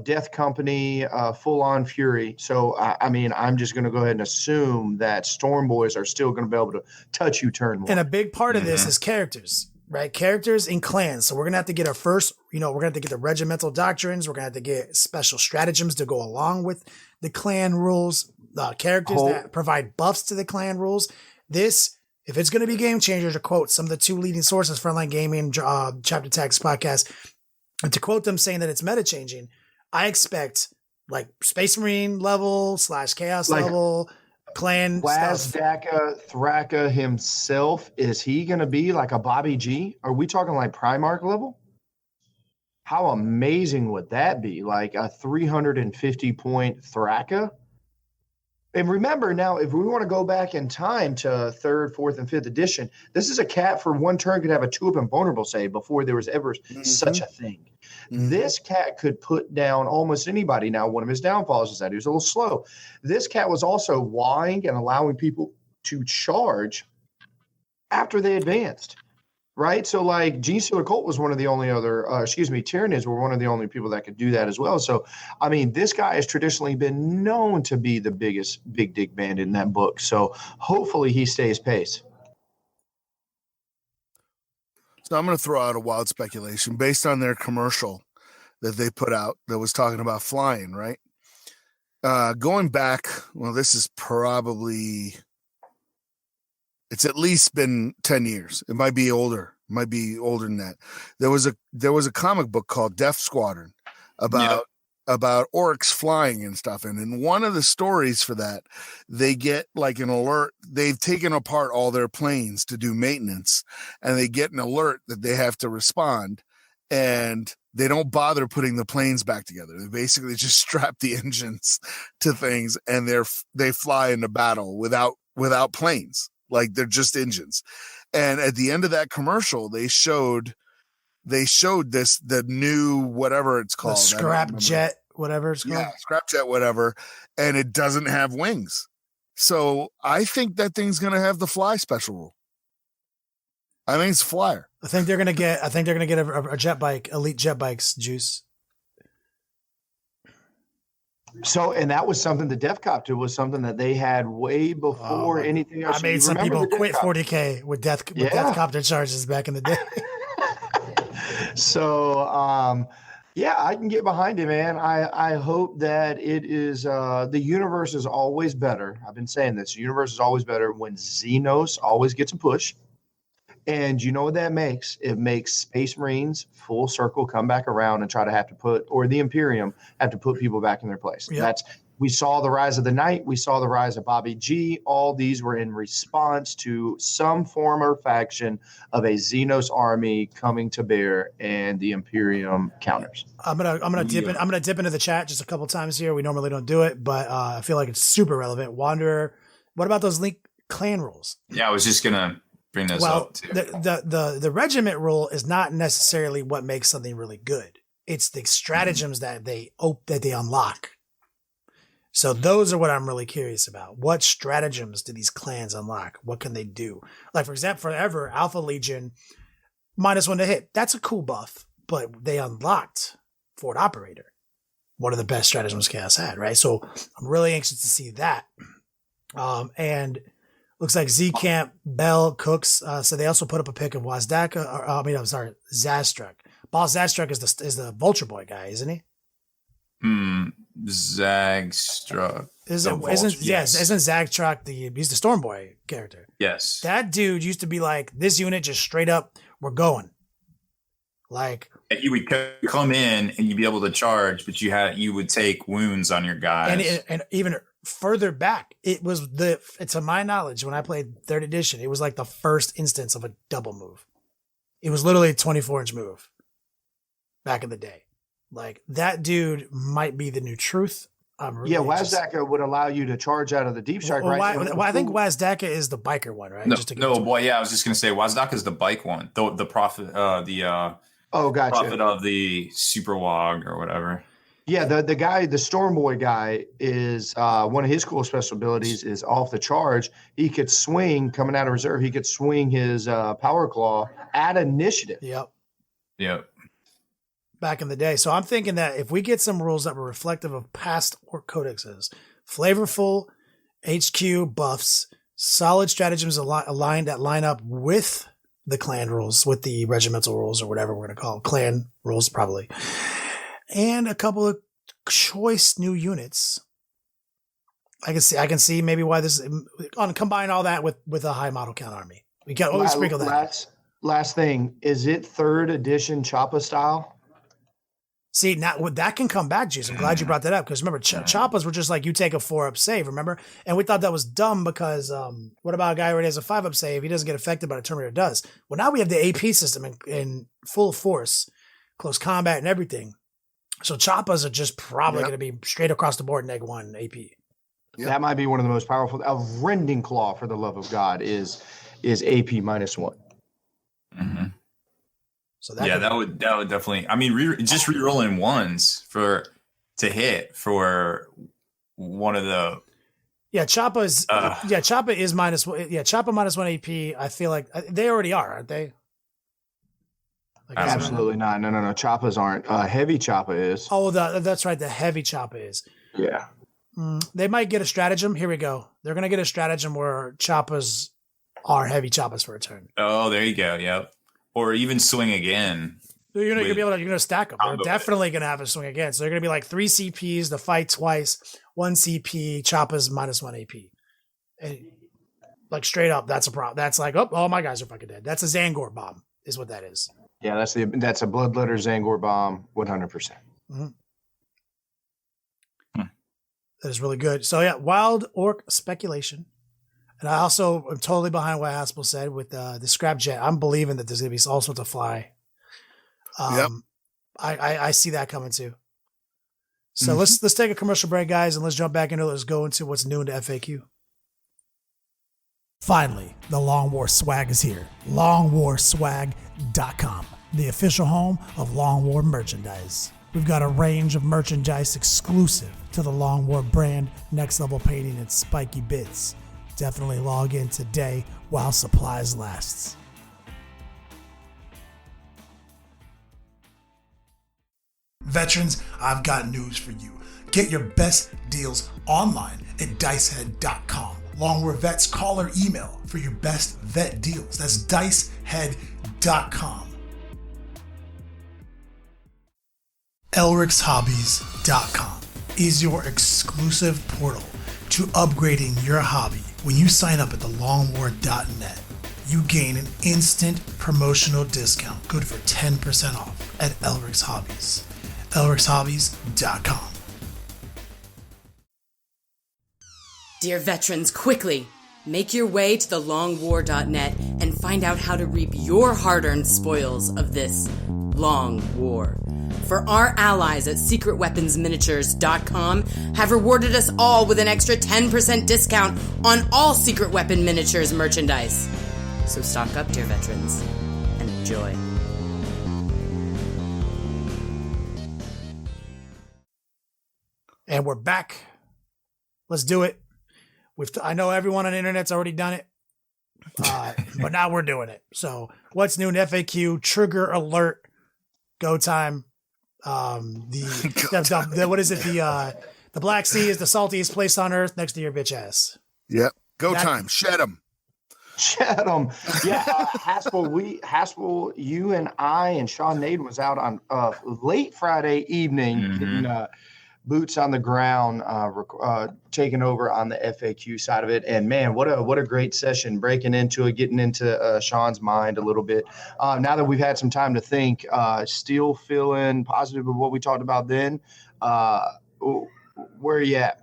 Speaker 4: Death Company, full on fury. So, I'm just going to go ahead and assume that Storm Boys are still going to be able to touch you turn 1.
Speaker 3: And a big part of this is characters, right? Characters in clans. So we're going to have to get our first, we're going to have to get the regimental doctrines. We're going to have to get special stratagems to go along with the clan rules, characters that provide buffs to the clan rules. This, if it's going to be game changer, to quote some of the 2 leading sources, Frontline Gaming, Chapter Tags Podcast, and to quote them saying that it's meta changing, I expect like Space Marine level / Chaos level clan stuff.
Speaker 4: Thraka himself, is he going to be like a Bobby G? Are we talking like Primarch level? How amazing would that be? Like a 350 point Thraka? And remember now, if we want to go back in time to 3rd, 4th, and 5th edition, this is a cat for 1 turn could have a 2-up invulnerable save before there was ever such a thing. Mm-hmm. This cat could put down almost anybody. Now, one of his downfalls is that he was a little slow. This cat was also wawing and allowing people to charge after they advanced. Right. So like Gene Stealer Colt was one of the only other, Tyranids were one of the only people that could do that as well. So, this guy has traditionally been known to be the biggest big dick bandit in that book. So hopefully he stays pace.
Speaker 5: So I'm going to throw out a wild speculation based on their commercial that they put out that was talking about flying, right? Going back, this is probably... It's at least been 10 years. It might be older. It might be older than that. There was a comic book called Death Squadron about orcs flying and stuff. And in one of the stories for that, they get like an alert. They've taken apart all their planes to do maintenance, and they get an alert that they have to respond. And they don't bother putting the planes back together. They basically just strap the engines to things, and they fly into battle without planes. Like they're just engines. And at the end of that commercial, they showed the new, whatever it's called.
Speaker 3: The scrap jet, whatever it's called.
Speaker 5: Yeah, scrap jet, whatever. And it doesn't have wings. So I think that thing's going to have the fly special rule. I think it's a flyer.
Speaker 3: I think they're going to get a jet bike, elite jet bikes, Juice.
Speaker 4: So, and that was something, the Deathcopter was something that they had way before anything else.
Speaker 3: I made some people quit 40K with Deathcopter charges back in the day.
Speaker 4: So, I can get behind it, man. I hope that it is, the universe is always better. I've been saying this. The universe is always better when Xenos always gets a push. And you know what that makes? It makes Space Marines full circle come back around and try to or the Imperium have to put people back in their place. Yep. We saw the rise of the Knight. We saw the rise of Bobby G. All these were in response to some form or faction of a Xenos army coming to bear, and the Imperium counters. I'm gonna
Speaker 3: dip into the chat just a couple times here. We normally don't do it, but I feel like it's super relevant. Wanderer, what about those Link clan rules?
Speaker 2: Yeah, I was just gonna bring those up too.
Speaker 3: The regiment rule is not necessarily what makes something really good. It's the stratagems that they unlock. So those are what I'm really curious about. What stratagems do these clans unlock? What can they do? Like, for example, forever, Alpha Legion, -1 to hit. That's a cool buff, but they unlocked Forward Operator, one of the best stratagems Chaos had, right? So I'm really anxious to see that. And looks like Z-Camp, Bell, Cooks. So they also put up a pic of Zastruk. Boss Zastruk is the Vulture Boy guy, isn't he?
Speaker 2: Zagstruck.
Speaker 3: Isn't Zagstruck he's the Storm Boy character?
Speaker 2: Yes.
Speaker 3: That dude used to be like, this unit just straight up, we're going. Like,
Speaker 2: you would come in and you'd be able to charge, but you would take wounds on your guys.
Speaker 3: And even further back, it was to my knowledge, when I played 3rd edition, it was like the first instance of a double move. It was literally a 24-inch move back in the day. Like, that dude might be the new truth.
Speaker 4: Wazdaka would allow you to charge out of the deep strike, right?
Speaker 3: I think Wazdaka is the biker one, right?
Speaker 2: I was just gonna say Wazdaka is the bike one, the prophet, gotcha. Prophet of the Super Wog or whatever.
Speaker 4: Yeah, the guy, the Storm Boy guy, is one of his cool special abilities is off the charge. He could swing coming out of reserve. He could swing his Power Claw at initiative.
Speaker 3: Yep. Back in the day. So I'm thinking that if we get some rules that were reflective of past Ork codexes, flavorful HQ buffs, solid stratagems aligned that line up with the clan rules, with the regimental rules or whatever we're going to call them, clan rules probably, and a couple of choice new units. I can see maybe why this combine all that with a high model count army. We can always sprinkle that.
Speaker 4: Last thing, is it 3rd edition Choppa style?
Speaker 3: See, now that can come back, Juice. I'm glad you brought that up, because remember, Choppas were just like, you take a 4-up save, remember? And we thought that was dumb because what about a guy who already has a 5-up save? He doesn't get affected, but a Terminator does. Well, now we have the AP system in full force, close combat and everything. So Choppas are just probably going to be straight across the board neg 1 AP.
Speaker 4: Yep. That might be one of the most powerful. A Rending Claw, for the love of God, is AP -1.
Speaker 2: Mm-hmm.
Speaker 3: So
Speaker 2: that would definitely. I mean, just rerolling ones to hit for one of the.
Speaker 3: Yeah, Choppa is -1. Yeah, Choppa -1 AP. I feel like they already are, aren't they?
Speaker 4: Absolutely not. No. Choppas aren't. Heavy Choppa is.
Speaker 3: Oh, that's right. The heavy Choppa is.
Speaker 4: Yeah.
Speaker 3: They might get a stratagem. Here we go. They're gonna get a stratagem where Choppas are heavy Choppas for a turn.
Speaker 2: Oh, there you go. Yep. Or even swing again.
Speaker 3: You're gonna stack them. They're definitely gonna have a swing again. So they're gonna be like 3 CPs to fight twice, 1 CP, Choppa's -1 AP. And like straight up, that's a problem. That's like, oh, my guys are fucking dead. That's a Zangor bomb, is what that is.
Speaker 4: Yeah, that's a Bloodletter Zangor bomb, 100%.
Speaker 3: Mm-hmm. That is really good. So yeah, Wild ORK Speculation. And I also am totally behind what Haspil said with the scrap jet. I'm believing that there's going to be all sorts of fly. I see that coming too. So let's take a commercial break, guys, and let's jump back into it. Let's go into what's new in the FAQ. Finally, the Long War swag is here. LongWarSwag.com, the official home of Long War merchandise. We've got a range of merchandise exclusive to the Long War brand, next level painting, and spiky bits. Definitely log in today while supplies lasts. Veterans, I've got news for you. Get your best deals online at dicehead.com. Long War Vets, call or email for your best vet deals. That's dicehead.com. elrixhobbies.com is your exclusive portal to upgrading your hobby. When you sign up at thelongwar.net, you gain an instant promotional discount good for 10% off at Elrix Hobbies. elrixhobbies.com.
Speaker 1: Dear veterans, quickly, make your way to thelongwar.net and find out how to reap your hard-earned spoils of this long war. For our allies at secretweaponsminiatures.com have rewarded us all with an extra 10% discount on all Secret Weapon Miniatures merchandise. So stock up, dear veterans, and enjoy.
Speaker 3: And we're back. Let's do it. I know everyone on the internet's already done it, but now we're doing it. So what's new in FAQ? Trigger alert. Go time. What is it? The Black Sea is the saltiest place on earth next to your bitch ass.
Speaker 5: Yep. Go time. Shed them.
Speaker 4: Shed them. Yeah. Haspil, you and I and Sean Naden was out on late Friday evening getting boots on the ground, taking over on the FAQ side of it. And man, what a great session, breaking into it, getting into Sean's mind a little bit. Now that we've had some time to think, still feeling positive of what we talked about then. Where are you at?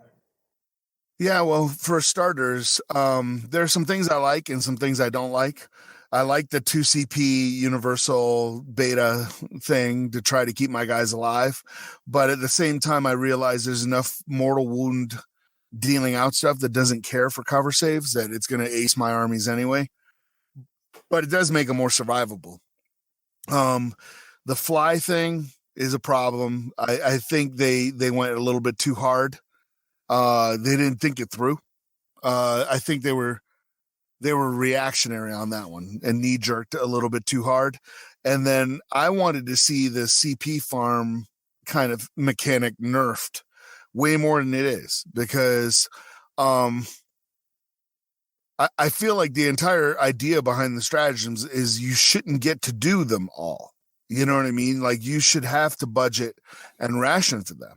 Speaker 5: Yeah, well, for starters, there's some things I like and some things I don't like. I like the 2CP universal beta thing to try to keep my guys alive. But at the same time, I realize there's enough mortal wound dealing out stuff that doesn't care for cover saves that it's going to ace my armies anyway. But it does make them more survivable. The fly thing is a problem. I think they went a little bit too hard. They didn't think it through. I think they were reactionary on that one and knee jerked a little bit too hard. And then I wanted to see the CP farm kind of mechanic nerfed way more than it is, because I feel like the entire idea behind the stratagems is you shouldn't get to do them all. You know what I mean? Like, you should have to budget and ration for them.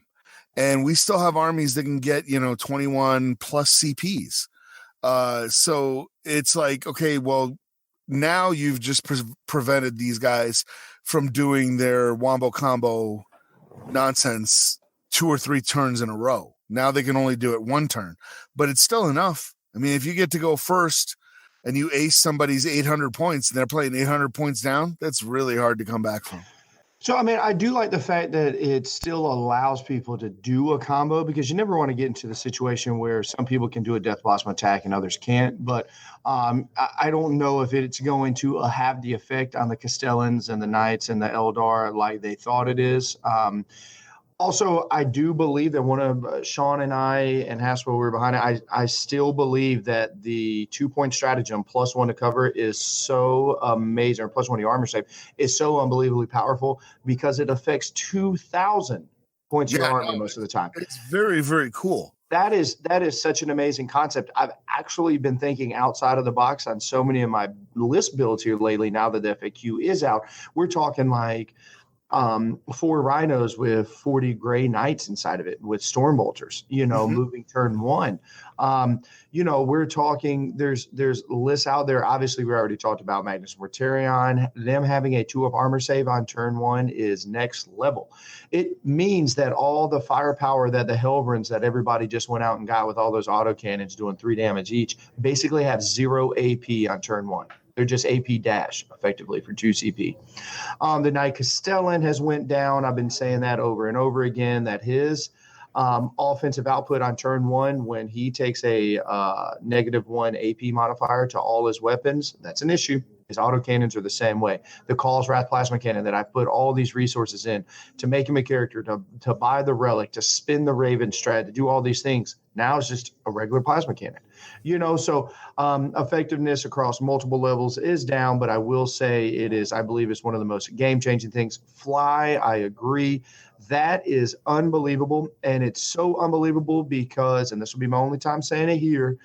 Speaker 5: And we still have armies that can get, 21 plus CPs. So it's like, okay, well, now you've just prevented these guys from doing their wombo combo nonsense 2 or 3 turns in a row. Now they can only do it 1 turn, but it's still enough. I mean, if you get to go first and you ace somebody's 800 points and they're playing 800 points down, that's really hard to come back from.
Speaker 4: So, I mean, I do like the fact that it still allows people to do a combo, because you never want to get into the situation where some people can do a death blossom attack and others can't. But I don't know if it's going to have the effect on the Castellans and the Knights and the Eldar like they thought it is. Also, I do believe that one of Sean and I and Haspil were behind it. I still believe that the 2-point stratagem +1 to cover is so amazing, or +1 to armor save is so unbelievably powerful, because it affects 2,000 points to your army most of the time.
Speaker 5: It's very, very cool.
Speaker 4: That is such an amazing concept. I've actually been thinking outside of the box on so many of my list builds here lately. Now that the FAQ is out, we're talking like 4 rhinos with 40 gray knights inside of it with storm bolters, moving turn 1. We're talking, there's lists out there. Obviously, we already talked about Magnus Mortarion. Them having a 2-up armor save on turn 1 is next level. It means that all the firepower that the Helverins that everybody just went out and got with all those autocannons doing 3 damage each basically have 0 AP on turn 1. They're just AP dash effectively for 2 CP. The Knight Castellan has went down. I've been saying that over and over again, that his offensive output on turn 1, when he takes a -1 AP modifier to all his weapons, that's an issue. His autocannons are the same way. The Call's Wrath Plasma Cannon that I put all these resources in to make him a character, to buy the relic, to spin the Raven strat, to do all these things. Now it's just a regular plasma cannon. So effectiveness across multiple levels is down, but I will say I believe it's one of the most game-changing things. Fly, I agree. That is unbelievable, and it's so unbelievable because, and this will be my only time saying it here,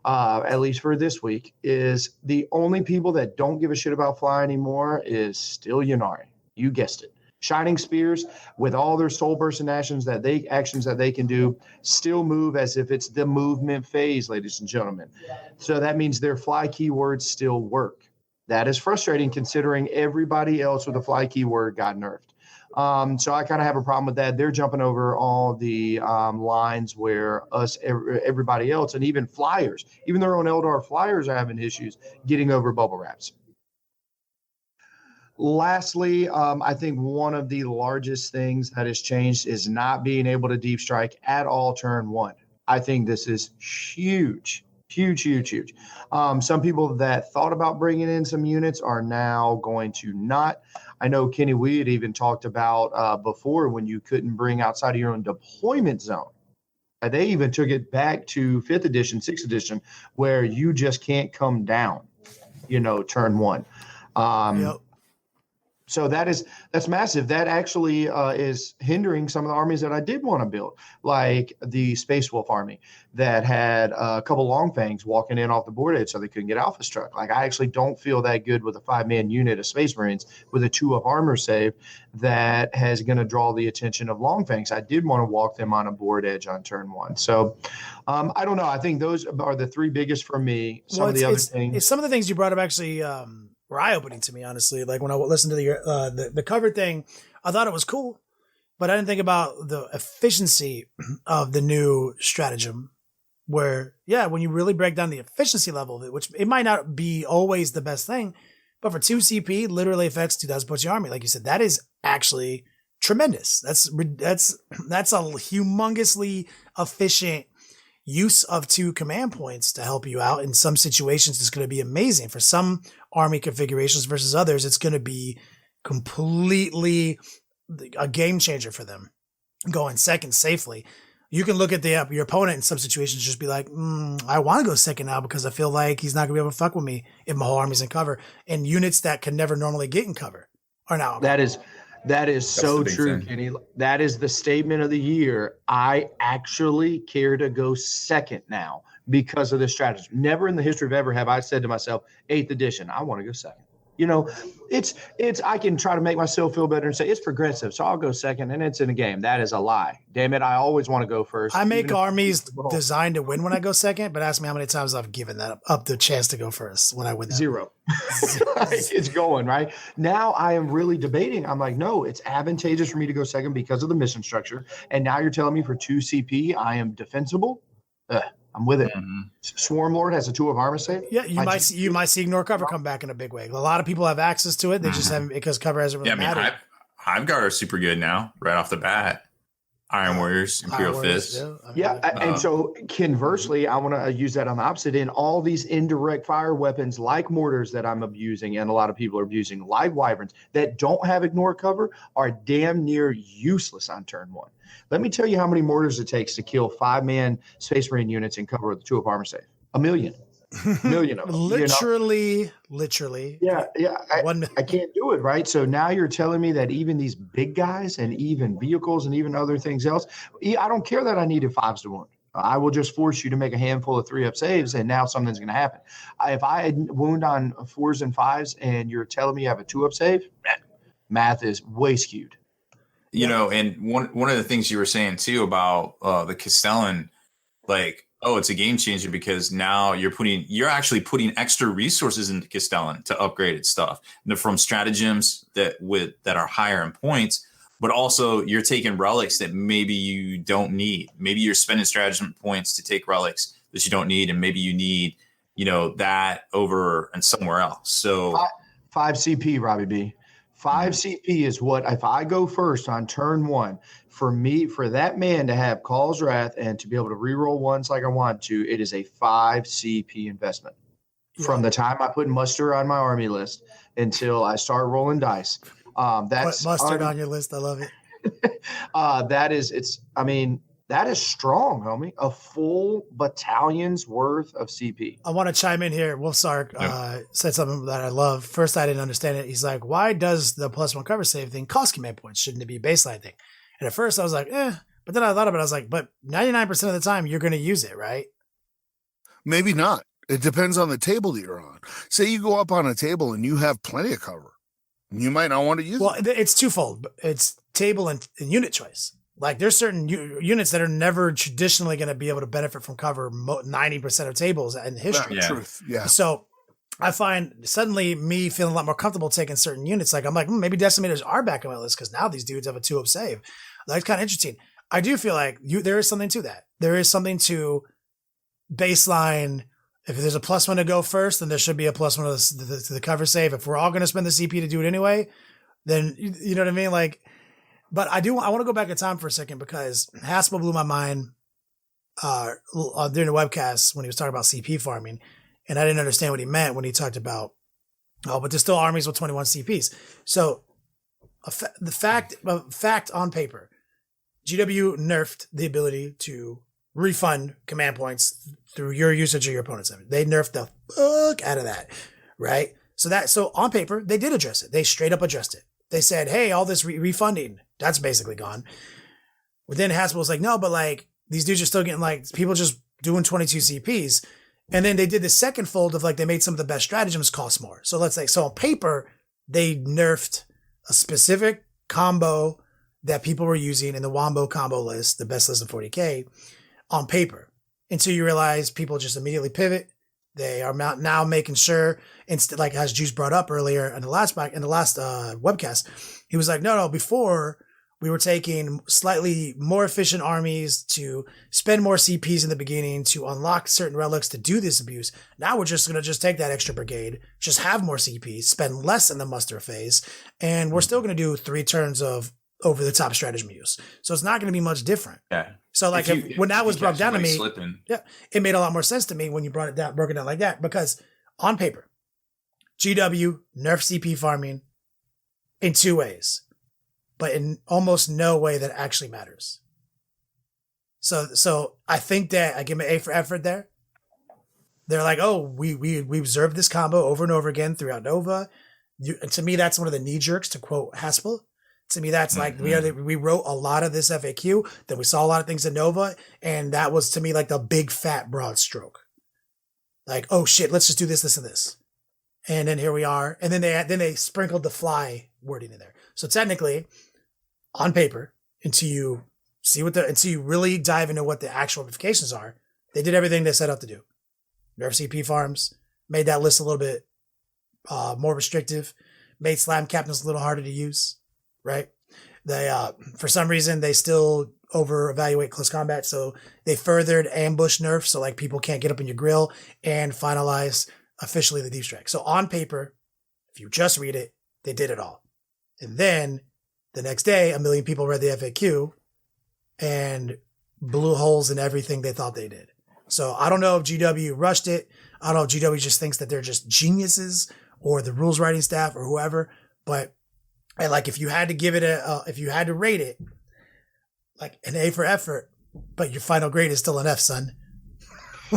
Speaker 4: at least for this week, is the only people that don't give a shit about fly anymore is still Ynnari. You guessed it. Shining Spears, with all their soul bursting actions that they can do, still move as if it's the movement phase, ladies and gentlemen. So that means their fly keywords still work. That is frustrating considering everybody else with a fly keyword got nerfed. So I kind of have a problem with that. They're jumping over all the lines where everybody else, and even flyers, even their own Eldar flyers are having issues getting over bubble wraps. Lastly, I think one of the largest things that has changed is not being able to deep strike at all turn 1. I think this is huge. Huge. Some people that thought about bringing in some units are now going to not. I know, Kenny, we had even talked about before when you couldn't bring outside of your own deployment zone. They even took it back to 5th edition, 6th edition, where you just can't come down, turn one.
Speaker 3: Yep.
Speaker 4: So that's massive. That actually is hindering some of the armies that I did want to build, like the Space Wolf army that had a couple long fangs walking in off the board edge so they couldn't get alpha struck. Like, I actually don't feel that good with a 5-man unit of Space Marines with a 2 of armor save that has going to draw the attention of long fangs. I did want to walk them on a board edge on turn 1. So I don't know. I think those are the 3 biggest for me. Some of the other things.
Speaker 3: Some of the things you brought up actually were eye-opening to me, honestly. Like, when I listened to the cover thing, I thought it was cool, but I didn't think about the efficiency of the new stratagem, where, when you really break down the efficiency level of it, which it might not be always the best thing, but for 2 CP, literally affects 2,000 points of your army. Like you said, that is actually tremendous. That's a humongously efficient use of 2 command points to help you out. In some situations, it's going to be amazing. For some army configurations versus others, it's going to be completely a game changer for them. Going second safely, you can look at your opponent in some situations, just be like, I want to go second now because I feel like he's not going to be able to fuck with me if my whole army's in cover. And units that can never normally get in cover are now.
Speaker 4: That is so true, Kenny. That is the statement of the year. I actually care to go second now because of this strategy. Never in the history of ever have I said to myself, 8th edition, I want to go second. It's I can try to make myself feel better and say it's progressive, so I'll go second, and it's in a game. That is a lie. Damn it, I always want to go first.
Speaker 3: I make armies designed to win when I go second, but ask me how many times I've given that up the chance to go first when I win that.
Speaker 4: 0. It's going, right? Now I am really debating. I'm like, no, it's advantageous for me to go second because of the mission structure. And now you're telling me for 2 CP, I am defensible? I'm with it. Mm-hmm. Swarm Lord has a 2 of armor save.
Speaker 3: Yeah, you might see ignore cover come back in a big way. A lot of people have access to it. They just haven't, because cover hasn't really mattered.
Speaker 2: Hive Guard are super good now, right off the bat. Iron Warriors, Imperial Fist.
Speaker 4: And so conversely, I want to use that on the opposite end. All these indirect fire weapons like mortars that I'm abusing and a lot of people are abusing, like Wyverns that don't have ignore cover, are damn near useless on turn 1. Let me tell you how many mortars it takes to kill 5-man Space Marine units in cover with 2 of armor save. 1 million. 1 million of them.
Speaker 3: Literally.
Speaker 4: Yeah. I can't do it, right? So now you're telling me that even these big guys and even vehicles and even other things else, I don't care that I needed 5s to wound. I will just force you to make a handful of 3-up saves, and now something's going to happen. If I had wound on 4s and 5s and you're telling me you have a 2-up save, math is way skewed.
Speaker 2: And one of the things you were saying too about the Castellan, like, it's a game changer because now you're actually putting extra resources into Castellan to upgrade its stuff. And from stratagems that are higher in points, but also you're taking relics that maybe you don't need. Maybe you're spending stratagem points to take relics that you don't need, and maybe you need, that over and somewhere else. So
Speaker 4: 5 CP, Robbie B. 5 CP is what, if I go first on turn 1, for that man to have Call's Wrath and to be able to reroll ones like I want to, it is a 5 CP investment. From the time I put muster on my army list until I start rolling dice. That's
Speaker 3: mustard on your list. I love it.
Speaker 4: That is strong, homie. A full battalion's worth of CP.
Speaker 3: I want to chime in here. Wolf Sark said something that I love. First, I didn't understand it. He's like, why does the +1 cover save thing cost command points? Shouldn't it be a baseline thing? And at first I was like, but then I thought about it. I was like, but 99% of the time you're going to use it, right?
Speaker 5: Maybe not. It depends on the table that you're on. Say you go up on a table and you have plenty of cover. You might not want to use it.
Speaker 3: Well, it's twofold. It's table and unit choice. Like, there's certain units that are never traditionally going to be able to benefit from cover 90% of tables in history.
Speaker 5: Truth. Yeah.
Speaker 3: So I find suddenly me feeling a lot more comfortable taking certain units. Like, I'm like, maybe Decimators are back on my list because now these dudes have a 2-up save. That's kind of interesting. I do feel like there is something to that. There is something to baseline. If there's a +1 to go first, then there should be a +1 to the cover save. If we're all going to spend the CP to do it anyway, then you know what I mean? Like, but I want to go back in time for a second because Haspil blew my mind during the webcast when he was talking about CP farming, and I didn't understand what he meant when he talked about, but there's still armies with 21 CPs. So the fact on paper, GW nerfed the ability to refund command points through your usage of your opponent's effort. They nerfed the fuck out of that, right? So on paper, they did address it. They straight up addressed it. They said, hey, all this refunding, that's basically gone. But then Haspil was like, no, but like these dudes are still getting like people just doing 22 CPs. And then they did the second fold of like they made some of the best stratagems cost more. So on paper, they nerfed a specific combo that people were using in the Wombo combo list, the best list in 40K, on paper. Until you realize people just immediately pivot. They are now making sure, instead, like as Juice brought up earlier in the last webcast, he was like, no, before we were taking slightly more efficient armies to spend more CPs in the beginning to unlock certain relics to do this abuse. Now we're just going to take that extra brigade, just have more CPs, spend less in the muster phase, and we're still going to do 3 turns of over the top stratagem use. So it's not going to be much different.
Speaker 2: Yeah.
Speaker 3: So like when that was brought down to me,
Speaker 2: slipping.
Speaker 3: yeah, it made a lot more sense to me when you broke it down like that, because on paper, GW nerfed CP farming in 2 ways, but in almost no way that actually matters. So I think that I give them an A for effort there. They're like, oh, we observed this combo over and over again throughout Nova. And to me, that's one of the knee jerks, to quote Haspil. To me, that's like we wrote a lot of this FAQ, then we saw a lot of things in Nova, and that was to me like the big fat broad stroke. Like, oh shit, let's just do this, this, and this. And then here we are. And then they sprinkled the fly wording in there. So technically, on paper, until you really dive into what the actual ramifications are, they did everything they set out to do. Nerf CP farms, made that list a little bit more restrictive, made slam captains a little harder to use. Right. They, for some reason, they still over evaluate close combat. So they furthered ambush nerf. So like people can't get up in your grill, and finalize officially the deep strike. So on paper, if you just read it, they did it all. And then the next day, 1 million people read the FAQ and blew holes in everything they thought they did. So I don't know if GW rushed it. I don't know if GW just thinks that they're just geniuses, or the rules writing staff, or whoever, but and like, if you had to give it if you had to rate it, like an A for effort, but your final grade is still an F, son.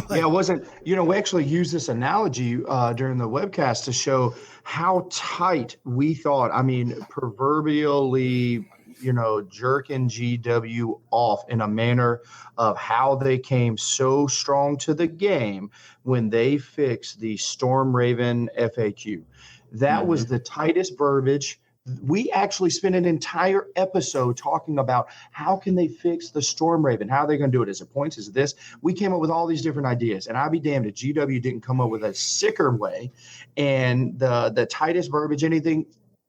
Speaker 4: Yeah, it wasn't, we actually used this analogy during the webcast to show how tight we thought, proverbially, jerking GW off in a manner of how they came so strong to the game when they fixed the Storm Raven FAQ. That was the tightest verbiage. We actually spent an entire episode talking about how can they fix the Storm Raven, how are they going to do it, is it points, is it this? We came up with all these different ideas, and I'd be damned if GW didn't come up with a sicker way, and the tightest verbiage, anything,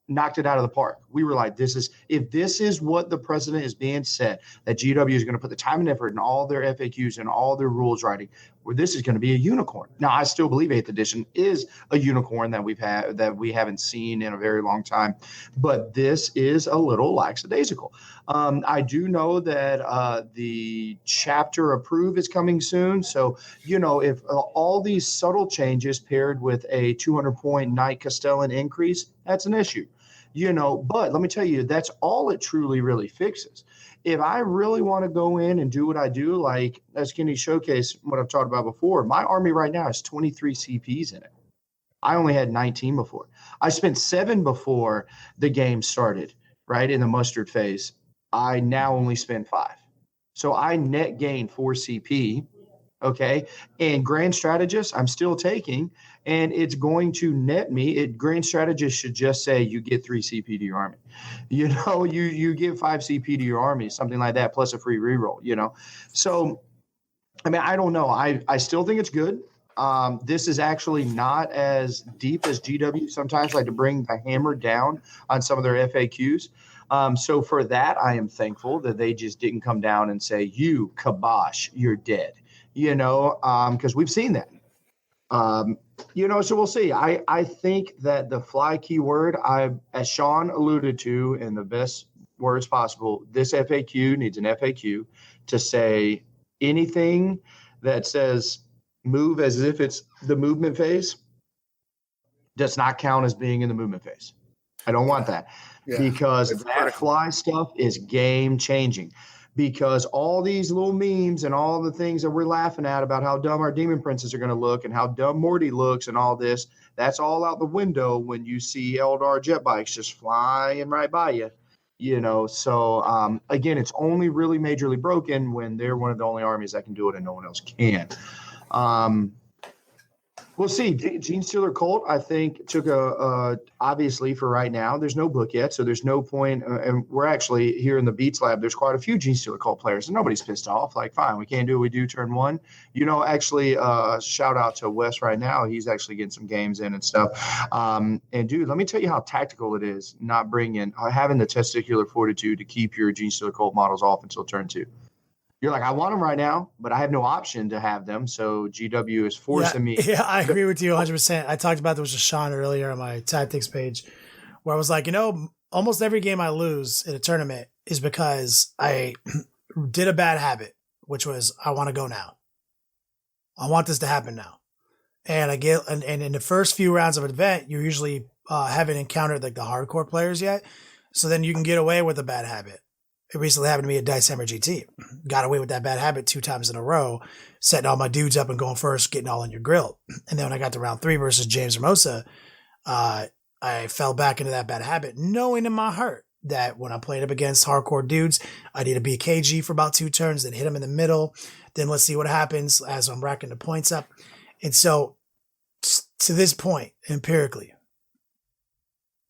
Speaker 4: knocked it out of the park. We were like, if this is what the president is being said, that GW is going to put the time and effort in all their FAQs and all their rules writing, where this is going to be a unicorn. Now, I still believe 8th edition is a unicorn that we haven't seen in a very long time, but this is a little lackadaisical. I do know that the chapter approve is coming soon. So, if all these subtle changes paired with a 200-point Knight Castellan increase, that's an issue. But let me tell you, that's all it truly, really fixes. If I really want to go in and do what I do, like as Kenny showcased what I've talked about before, my army right now has 23 CPs in it. I only had 19 before. I spent 7 before the game started, right, in the mustard phase. I now only spend 5. So I net gain 4 CP. Okay. And Grand Strategist, I'm still taking, and it's going to net me. Grand Strategist should just say you get 3 CP to your army. You give 5 CP to your army, something like that, plus a free reroll, So, I don't know. I still think it's good. This is actually not as deep as GW sometimes like to bring the hammer down on some of their FAQs. So for that, I am thankful that they just didn't come down and say, you kibosh, you're dead. Because we've seen that. So we'll see. I think that the fly keyword, as Sean alluded to in the best words possible, this FAQ needs an FAQ to say anything that says move as if it's the movement phase does not count as being in the movement phase. I don't want that because that fly stuff is game changing. Because all these little memes and all the things that we're laughing at about how dumb our demon princes are going to look and how dumb Morty looks and all this, that's all out the window when you see Eldar jet bikes just flying right by you. So again, it's only really majorly broken when they're one of the only armies that can do it and no one else can. We'll see. Gene Stealer Cult, I think, took obviously for right now, there's no book yet, so there's no point. And we're actually here in the Beats Lab, there's quite a few Gene Stealer Cult players, and nobody's pissed off. Like, fine, we can't do what we do turn one. Actually, shout out to Wes right now. He's actually getting some games in and stuff. And dude, let me tell you how tactical it is not having the testicular fortitude to keep your Gene Stealer Cult models off until turn 2. You're like, I want them right now, but I have no option to have them. So GW is forcing me.
Speaker 3: Yeah, I agree with you 100%. I talked about this with Sean earlier on my tactics page where I was like, almost every game I lose in a tournament is because I did a bad habit, which was I want to go now. I want this to happen now. And and in the first few rounds of an event, you usually haven't encountered like the hardcore players yet. So then you can get away with a bad habit. It recently happened to me at Dice Hammer GT. Got away with that bad habit 2 times in a row, setting all my dudes up and going first, getting all in your grill. And then when I got to round 3 versus James Hermosa, I fell back into that bad habit, knowing in my heart that when I played up against hardcore dudes, I need to be a KG for about 2 turns, then hit him in the middle. Then let's see what happens as I'm racking the points up. And so to this point, empirically,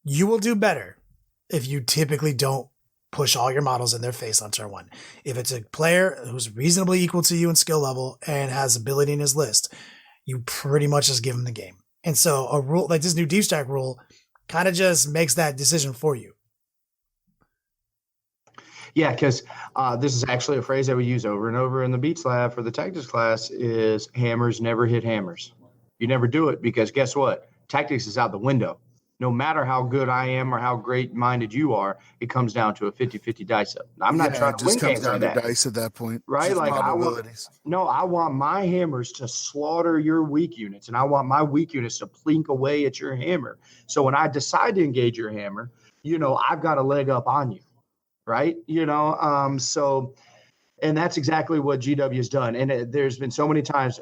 Speaker 3: you will do better if you typically don't push all your models in their face on turn 1. If it's a player who's reasonably equal to you in skill level and has ability in his list, you pretty much just give him the game. And so a rule like this new deep stack rule kind of just makes that decision for you.
Speaker 4: Yeah, because this is actually a phrase that we use over and over in the Beats Lab for the tactics class is hammers never hit hammers. You never do it because guess what? Tactics is out the window. No matter how good I am or how great-minded you are, it comes down to a 50-50 dice up. I'm not trying to win games like that. It just comes down to
Speaker 5: dice at that point.
Speaker 4: Right? Like I want my hammers to slaughter your weak units, and I want my weak units to plink away at your hammer. So when I decide to engage your hammer, I've got a leg up on you, right? And that's exactly what GW has done. And there's been so many times,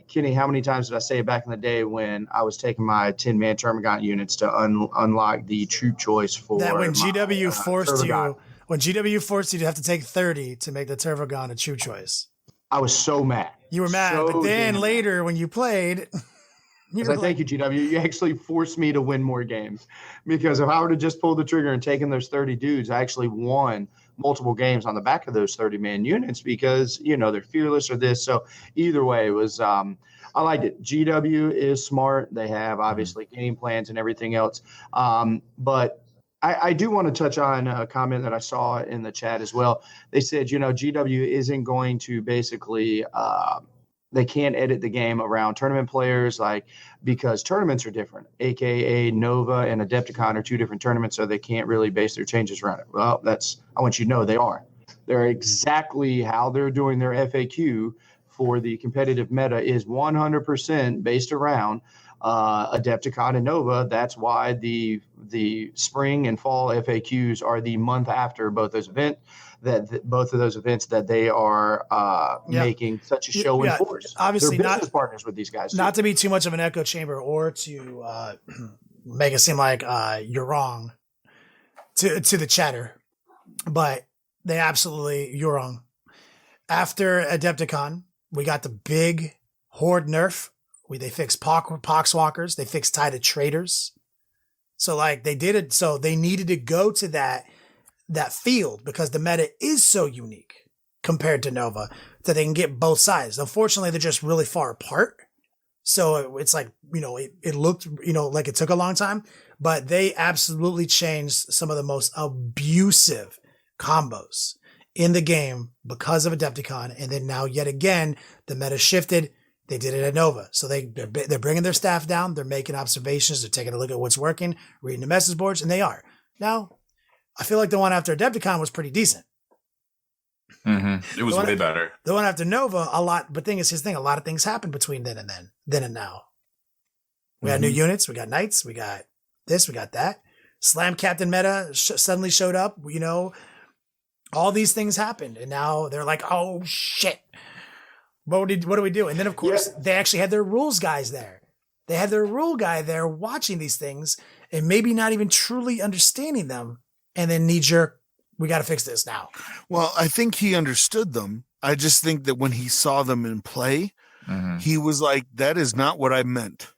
Speaker 4: Kenny, how many times did I say it back in the day when I was taking my 10-man Termagant units to unlock the troop choice for
Speaker 3: that when GW forced you to have to take 30 to make the Termagant a troop choice.
Speaker 4: I was so mad.
Speaker 3: You were mad, but then later when you played,
Speaker 4: thank you, GW. You actually forced me to win more games because if I were to just pull the trigger and taken those 30 dudes, I actually won multiple games on the back of those 30-man units because, they're fearless or this. So either way, it was, I liked it. GW is smart. They have obviously game plans and everything else. But I do want to touch on a comment that I saw in the chat as well. They said, GW isn't going to basically, they can't edit the game around tournament players, because tournaments are different, aka Nova and Adepticon are 2 different tournaments, so they can't really base their changes around it. Well, I want you to know they are. They're exactly how they're doing their FAQ for the competitive meta is 100% based around Adepticon and Nova. That's why the spring and fall FAQs are the month after both those events. Both of those events that they are making such a show in force.
Speaker 3: Obviously,
Speaker 4: they're business partners with these guys.
Speaker 3: Not to be too much of an echo chamber or to make it seem like you're wrong to the chatter, but you're wrong. After Adepticon, we got the big Horde nerf. They fixed Poxwalkers. They fixed Tided Traders. So they did it. So they needed to go to that field because the meta is so unique compared to Nova that they can get both sides. Unfortunately, they're just really far apart. So it's it looked, like it took a long time, but they absolutely changed some of the most abusive combos in the game because of Adepticon. And then now yet again, the meta shifted. They did it at Nova. So they're bringing their staff down. They're making observations. They're taking a look at what's working, reading the message boards, and they are. Now, I feel like the one after Adepticon was pretty decent.
Speaker 2: Mm-hmm. It was way better.
Speaker 3: The one after Nova, a lot. But here's the thing: a lot of things happened between then and now. We got new units, we got knights, we got this, we got that. Slam Captain Meta suddenly showed up. All these things happened, and now they're like, "Oh shit, what do we do?" And then of course they actually had their rules guys there. They had their rule guy there watching these things and maybe not even truly understanding them, and then knee jerk, we got to fix this now.
Speaker 5: Well, I think he understood them. I just think that when he saw them in play, he was like, "That is not what I meant."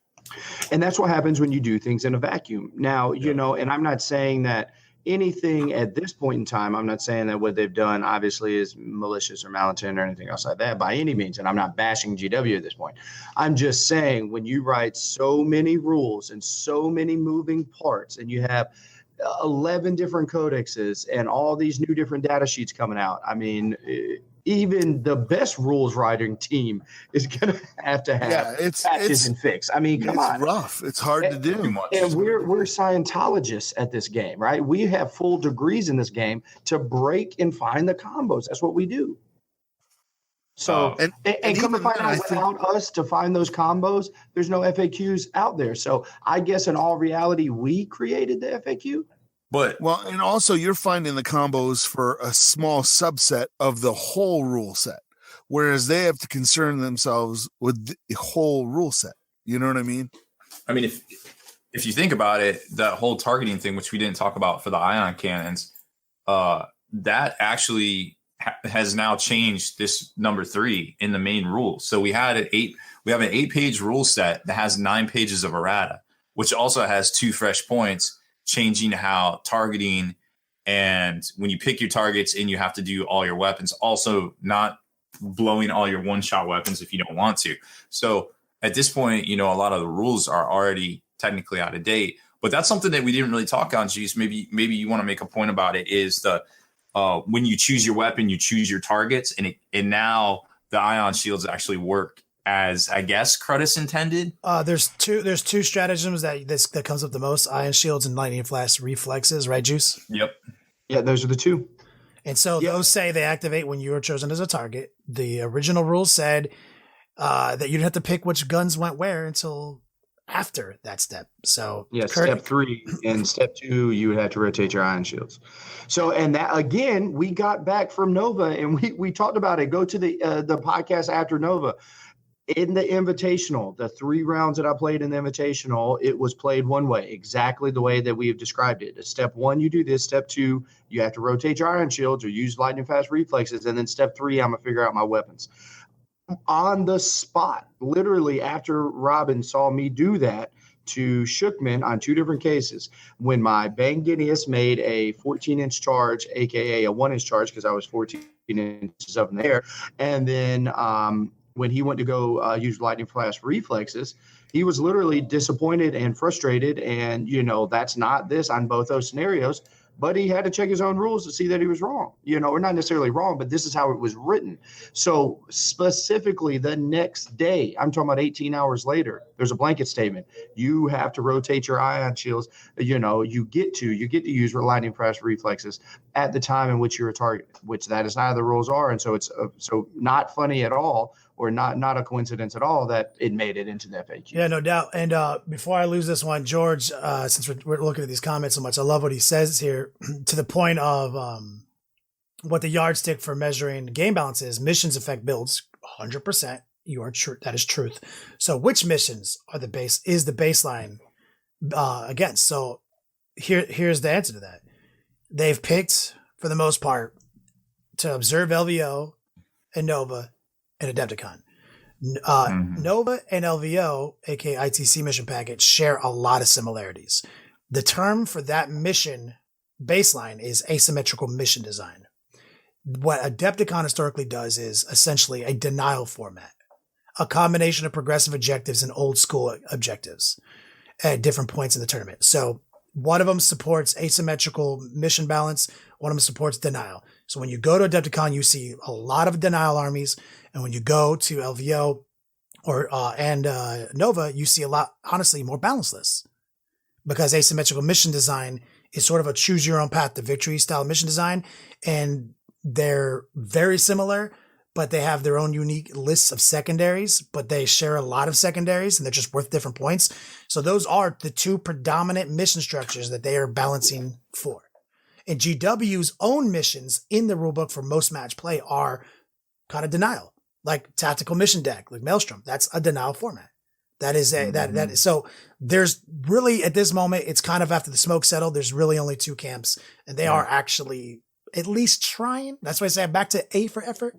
Speaker 6: And that's what happens when you do things in a vacuum. Now, and I'm not saying that anything at this point in time, I'm not saying that what they've done obviously is malicious or malintent or anything else like that by any means. And I'm not bashing GW at this point. I'm just saying when you write so many rules and so many moving parts and you have 11 different codexes and all these new different data sheets coming out, I mean, even the best rules writing team is going to have patches and fix. I mean, come on.
Speaker 5: It's rough. It's hard to do.
Speaker 6: And we're Scientologists at this game, right? We have full degrees in this game to break and find the combos. That's what we do. So, and come to find out, without us to find those combos, there's no FAQs out there. So I guess in all reality, we created the FAQ.
Speaker 5: And also you're finding the combos for a small subset of the whole rule set, whereas they have to concern themselves with the whole rule set. You know what I mean?
Speaker 2: I mean, if you think about it, that whole targeting thing, which we didn't talk about for the ion cannons, that actually has now changed this number 3 in the main rule. So we have an 8-page rule set that has 9 pages of errata, which also has 2 fresh points, changing how targeting and when you pick your targets and you have to do all your weapons, also not blowing all your one-shot weapons if you don't want to. So at this point, a lot of the rules are already technically out of date, but that's something that we didn't really talk on. Jeez, maybe you want to make a point about it, is when you choose your weapon, you choose your targets, and now the ion shields actually work as, I guess, Credis intended.
Speaker 3: There's two stratagems that comes up the most: ion shields and lightning flash reflexes, right, Juice?
Speaker 2: Yep.
Speaker 6: Yeah, those are the two.
Speaker 3: And so those say they activate when you are chosen as a target. The original rule said that you didn't have to pick which guns went where until after that step. So
Speaker 6: step 3 and step 2, you would have to rotate your ion shields. So, and that again, we got back from Nova and we talked about it. Go to the podcast after Nova. In the Invitational, the 3 rounds that I played in the Invitational, it was played one way, exactly the way that we have described it. Step 1, you do this. Step 2, you have to rotate your iron shields or use lightning fast reflexes. And then step 3, I'm going to figure out my weapons. On the spot, literally after Robin saw me do that to Shookman on 2 different cases, when my Bang Gideus made a 14-inch charge, a.k.a. a 1-inch charge because I was 14 inches up in the air, and then when he went to go use lightning flash reflexes, he was literally disappointed and frustrated. And, that's not this on both those scenarios. But he had to check his own rules to see that he was wrong. Or not necessarily wrong, but this is how it was written. So specifically the next day, I'm talking about 18 hours later, there's a blanket statement. You have to rotate your ion shields. You get to use lightning flash reflexes at the time in which you're a target, which that is not how the rules are. And so it's so not funny at all, or not a coincidence at all that it made it into the FAQ.
Speaker 3: Yeah, no doubt. And before I lose this one, George, since we're looking at these comments so much, I love what he says here to the point of what the yardstick for measuring game balance is. Missions affect builds 100%. You are true. That is truth. So which missions are the baseline against? So here's the answer to that. They've picked, for the most part, to observe LVO and Nova and Adepticon. Nova and LVO, aka ITC mission package, share a lot of similarities. The term for that mission baseline is asymmetrical mission design. What Adepticon historically does is essentially a denial format, a combination of progressive objectives and old school objectives at different points in the tournament. So one of them supports asymmetrical mission balance. One of them supports denial. So when you go to Adepticon, you see a lot of denial armies. And when you go to LVO and Nova, you see a lot, honestly, more balanced lists, because asymmetrical mission design is sort of a choose your own path to victory style mission design. And they're very similar, but they have their own unique lists of secondaries, but they share a lot of secondaries and they're just worth different points. So those are the two predominant mission structures that they are balancing for. And GW's own missions in the rulebook for most match play are kind of denial, like tactical mission deck, like Maelstrom. That's a denial format. That is so there's really at this moment, it's kind of after the smoke settled, there's really only two camps and they are actually at least trying. That's why I say I'm back to A for effort.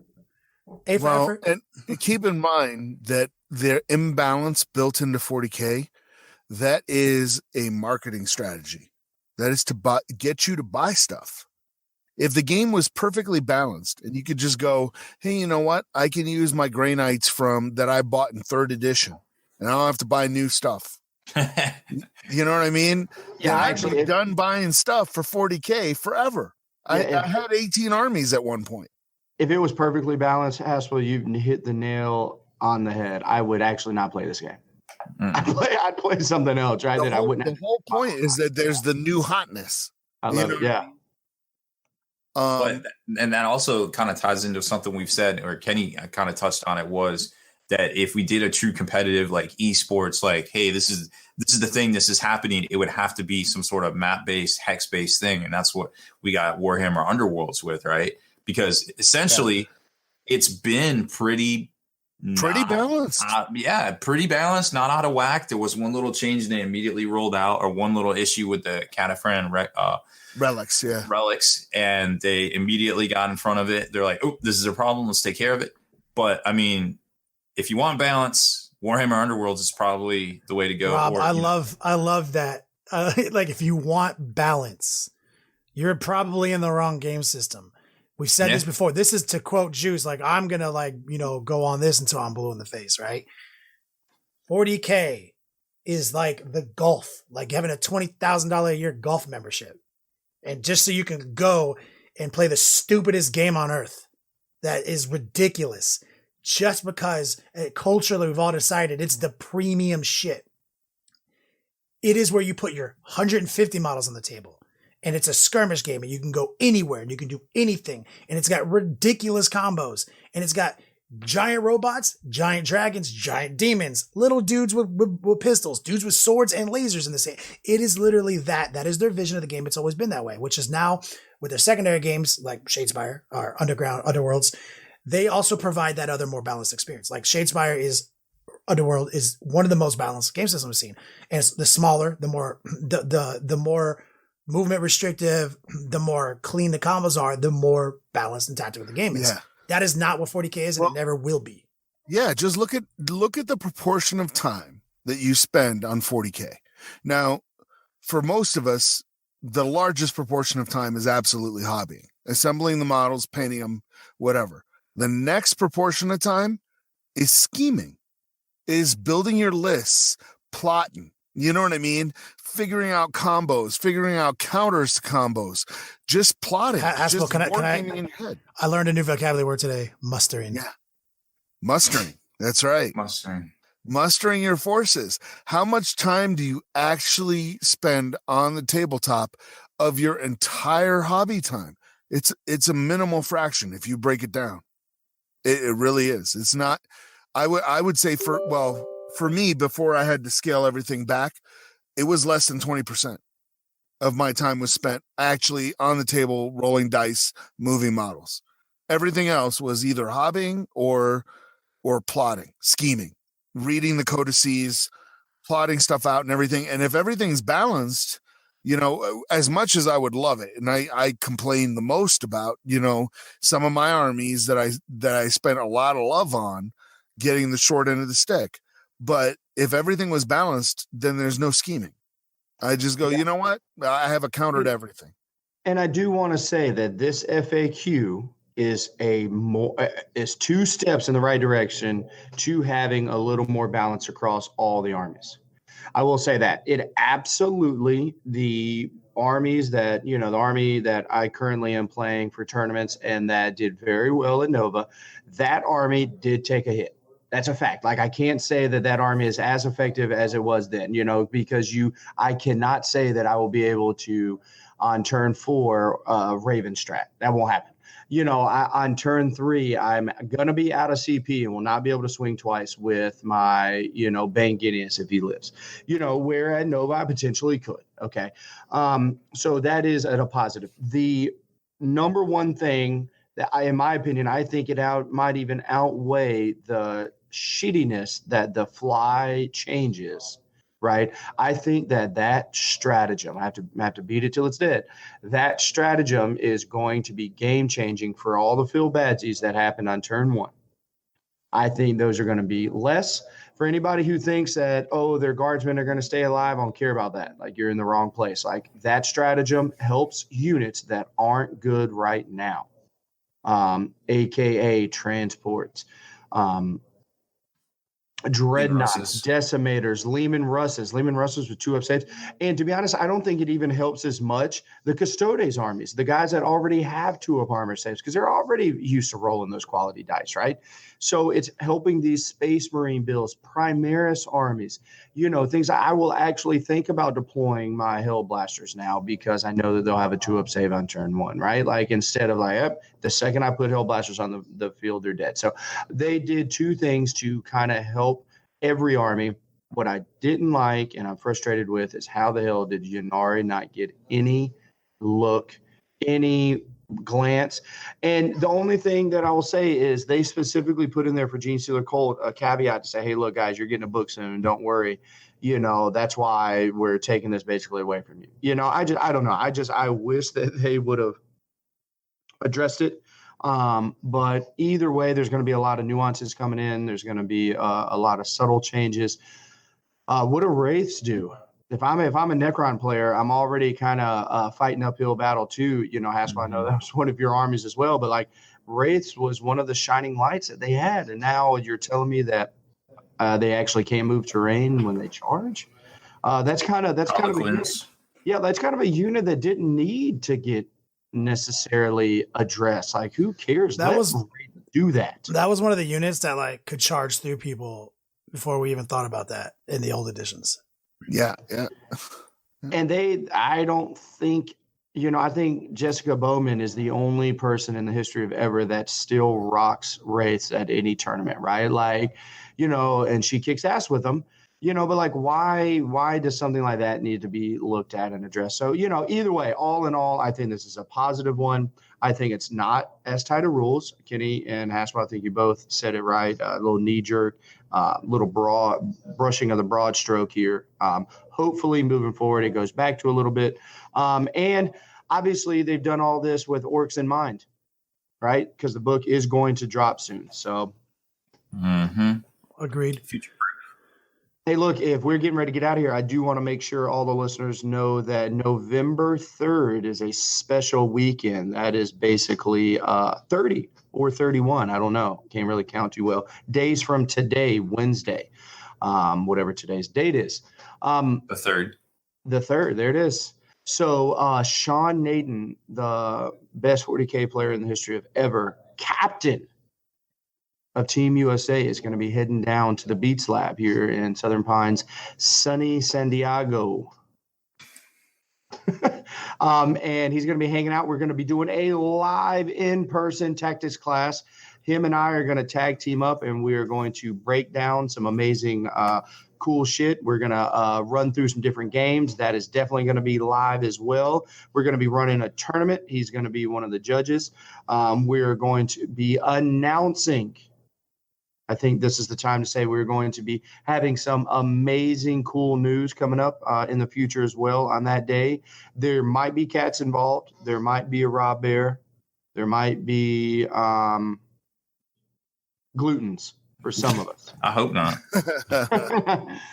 Speaker 3: Effort.
Speaker 5: And keep in mind that their imbalance built into 40K, that is a marketing strategy. That is to get you to buy stuff. If the game was perfectly balanced and you could just go, hey, you know what? I can use my Grey Knights that I bought in 3rd edition and I don't have to buy new stuff. You know what I mean?
Speaker 6: Yeah,
Speaker 5: I've been done buying stuff for 40K forever. I had 18 armies at one point.
Speaker 6: If it was perfectly balanced, Haspil, you hit the nail on the head. I would actually not play this game. I'd play something else, right?
Speaker 5: The whole point is that there's the new hotness.
Speaker 6: I love it. Yeah.
Speaker 2: And that also kind of ties into something we've said, or Kenny kind of touched on it, was that if we did a true competitive like esports, like, hey, this is the thing, this is happening, it would have to be some sort of map-based, hex-based thing. And that's what we got Warhammer Underworlds with, right? Because essentially it's been pretty
Speaker 5: balanced.
Speaker 2: Pretty balanced, not out of whack. There was one little change and they immediately rolled out, or one little issue with the Cataphren relics, and they immediately got in front of it. They're like, oh, this is a problem, let's take care of it. But I mean, if you want balance, Warhammer Underworlds is probably the way to go.
Speaker 3: Rob, I love that. Like, if you want balance, you're probably in the wrong game system. We've said this before. This is to quote Juice, like, I'm going to go on this until I'm blue in the face, right? 40K is like the golf, like having a $20,000 a year golf membership. And just so you can go and play the stupidest game on earth that is ridiculous, just because culturally we've all decided it's the premium shit. It is where you put your 150 models on the table. And it's a skirmish game and you can go anywhere and you can do anything. And it's got ridiculous combos. And it's got giant robots, giant dragons, giant demons, little dudes with pistols, dudes with swords and lasers in the same. It is literally that. That is their vision of the game. It's always been that way, which is now with their secondary games like Shadespire or Underworlds. They also provide that other more balanced experience. Like Underworld is one of the most balanced game systems we've seen. And it's the smaller, the more movement restrictive, the more clean the combos are, the more balanced and tactical the game is. Yeah. That is not what 40K is, and it never will be.
Speaker 5: Yeah, just look at the proportion of time that you spend on 40K. Now, for most of us, the largest proportion of time is absolutely hobbying, assembling the models, painting them, whatever. The next proportion of time is scheming, is building your lists, plotting. You know what I mean? Figuring out combos, figuring out counters to combos, just plotting.
Speaker 3: Haspil, I learned a new vocabulary word today, mustering.
Speaker 5: Yeah. Mustering. That's right. Mustering your forces. How much time do you actually spend on the tabletop of your entire hobby time? It's a minimal fraction if you break it down. It really is. It's not, I would say for me, before I had to scale everything back, it was less than 20% of my time was spent actually on the table, rolling dice, moving models. Everything else was either hobbying or plotting, scheming, reading the codices, plotting stuff out and everything. And if everything's balanced, as much as I would love it, and I complain the most about, some of my armies that I spent a lot of love on getting the short end of the stick. But if everything was balanced, then there's no scheming. I just go, you know what? I have a counter to everything.
Speaker 6: And I do want to say that this FAQ is is 2 steps in the right direction to having a little more balance across all the armies. I will say that it absolutely, the armies that, the army that I currently am playing for tournaments and that did very well at Nova, that army did take a hit. That's a fact. Like, I can't say that army is as effective as it was then, because I cannot say that I will be able to, on turn 4, Raven strat. That won't happen. on turn 3, I'm going to be out of CP and will not be able to swing twice with my, Bane Gideon's if he lives, where at Nova I potentially could. Okay. So that is at a positive. The number one thing that in my opinion, I think might even outweigh the shittiness that the fly changes. Right. I think that stratagem, I have to beat it till it's dead. That stratagem is going to be game changing for all the field badsies that happened on turn 1. I think those are going to be less for anybody who thinks that, their guardsmen are going to stay alive. I don't care about that. Like, you're in the wrong place. Like, that stratagem helps units that aren't good right now. AKA transports, Dreadnoughts, Decimators, Lehman Russes with 2 up saves. And to be honest, I don't think it even helps as much the Custodes armies, the guys that already have 2 up armor saves, because they're already used to rolling those quality dice, right? So it's helping these Space Marine builds, Primaris armies, things I will actually think about deploying my Hell Blasters now, because I know that they'll have a 2 up save on turn 1, right? Like, instead of the second I put Hell Blasters on the field, they're dead. So they did 2 things to kind of help every army. What I didn't like and I'm frustrated with is how the hell did Ynnari not get any look, any glance? And the only thing that I will say is they specifically put in there for Gene Stealer Colt a caveat to say, hey, look, guys, you're getting a book soon. Don't worry. That's why we're taking this basically away from you. I don't know. I wish that they would have addressed it. But either way, there's going to be a lot of nuances coming in. There's going to be a lot of subtle changes. What do Wraiths do? If I'm a Necron player, I'm already kind of fighting uphill battle too. Haspil, I know that was one of your armies as well, but Wraiths was one of the shining lights that they had, and now you're telling me that they actually can't move terrain when they charge. That's kind of a unit that didn't need to get necessarily address. Like, who cares? Do that.
Speaker 3: That was one of the units that could charge through people before we even thought about that in the old editions.
Speaker 5: Yeah.
Speaker 6: And I don't think, I think Jessica Bowman is the only person in the history of ever that still rocks Wraiths at any tournament, right? And she kicks ass with them. But why does something like that need to be looked at and addressed? So, either way, all in all, I think this is a positive one. I think it's not as tight of rules. Kenny and Haspil, I think you both said it right. A little knee-jerk, little broad brushing of the broad stroke here. Hopefully, moving forward, it goes back to a little bit. And obviously, they've done all this with orcs in mind, right? Because the book is going to drop soon. So,
Speaker 3: Agreed.
Speaker 2: Future.
Speaker 6: Hey, look, if we're getting ready to get out of here, I do want to make sure all the listeners know that November 3rd is a special weekend. That is basically 30 or 31. I don't know. Can't really count too well. Days from today, Wednesday, whatever today's date is.
Speaker 2: The 3rd.
Speaker 6: The 3rd. There it is. So Sean Naden, the best 40K player in the history of ever, captain of Team USA, is going to be heading down to the Beats Lab here in Southern Pines, sunny San Diego. And he's going to be hanging out. We're going to be doing a live in-person tactics class. Him and I are going to tag team up, and we are going to break down some amazing cool shit. We're going to run through some different games. That is definitely going to be live as well. We're going to be running a tournament. He's going to be one of the judges. We're going to be announcing, I think this is the time to say, we're going to be having some amazing, cool news coming up in the future as well on that day. There might be cats involved. There might be a Rob Baer. There might be glutens for some of us.
Speaker 2: I hope not.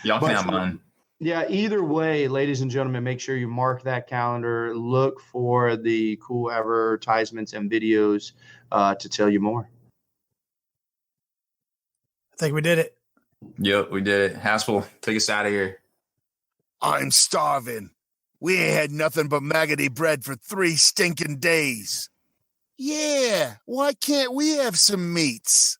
Speaker 2: Y'all can have mine.
Speaker 6: Yeah, either way, ladies and gentlemen, make sure you mark that calendar. Look for the cool advertisements and videos to tell you more.
Speaker 3: I think we did it.
Speaker 2: Yep, we did it. Haspil, take us out of here.
Speaker 5: I'm starving. We ain't had nothing but maggoty bread for 3 stinking days. Yeah, why can't we have some meats?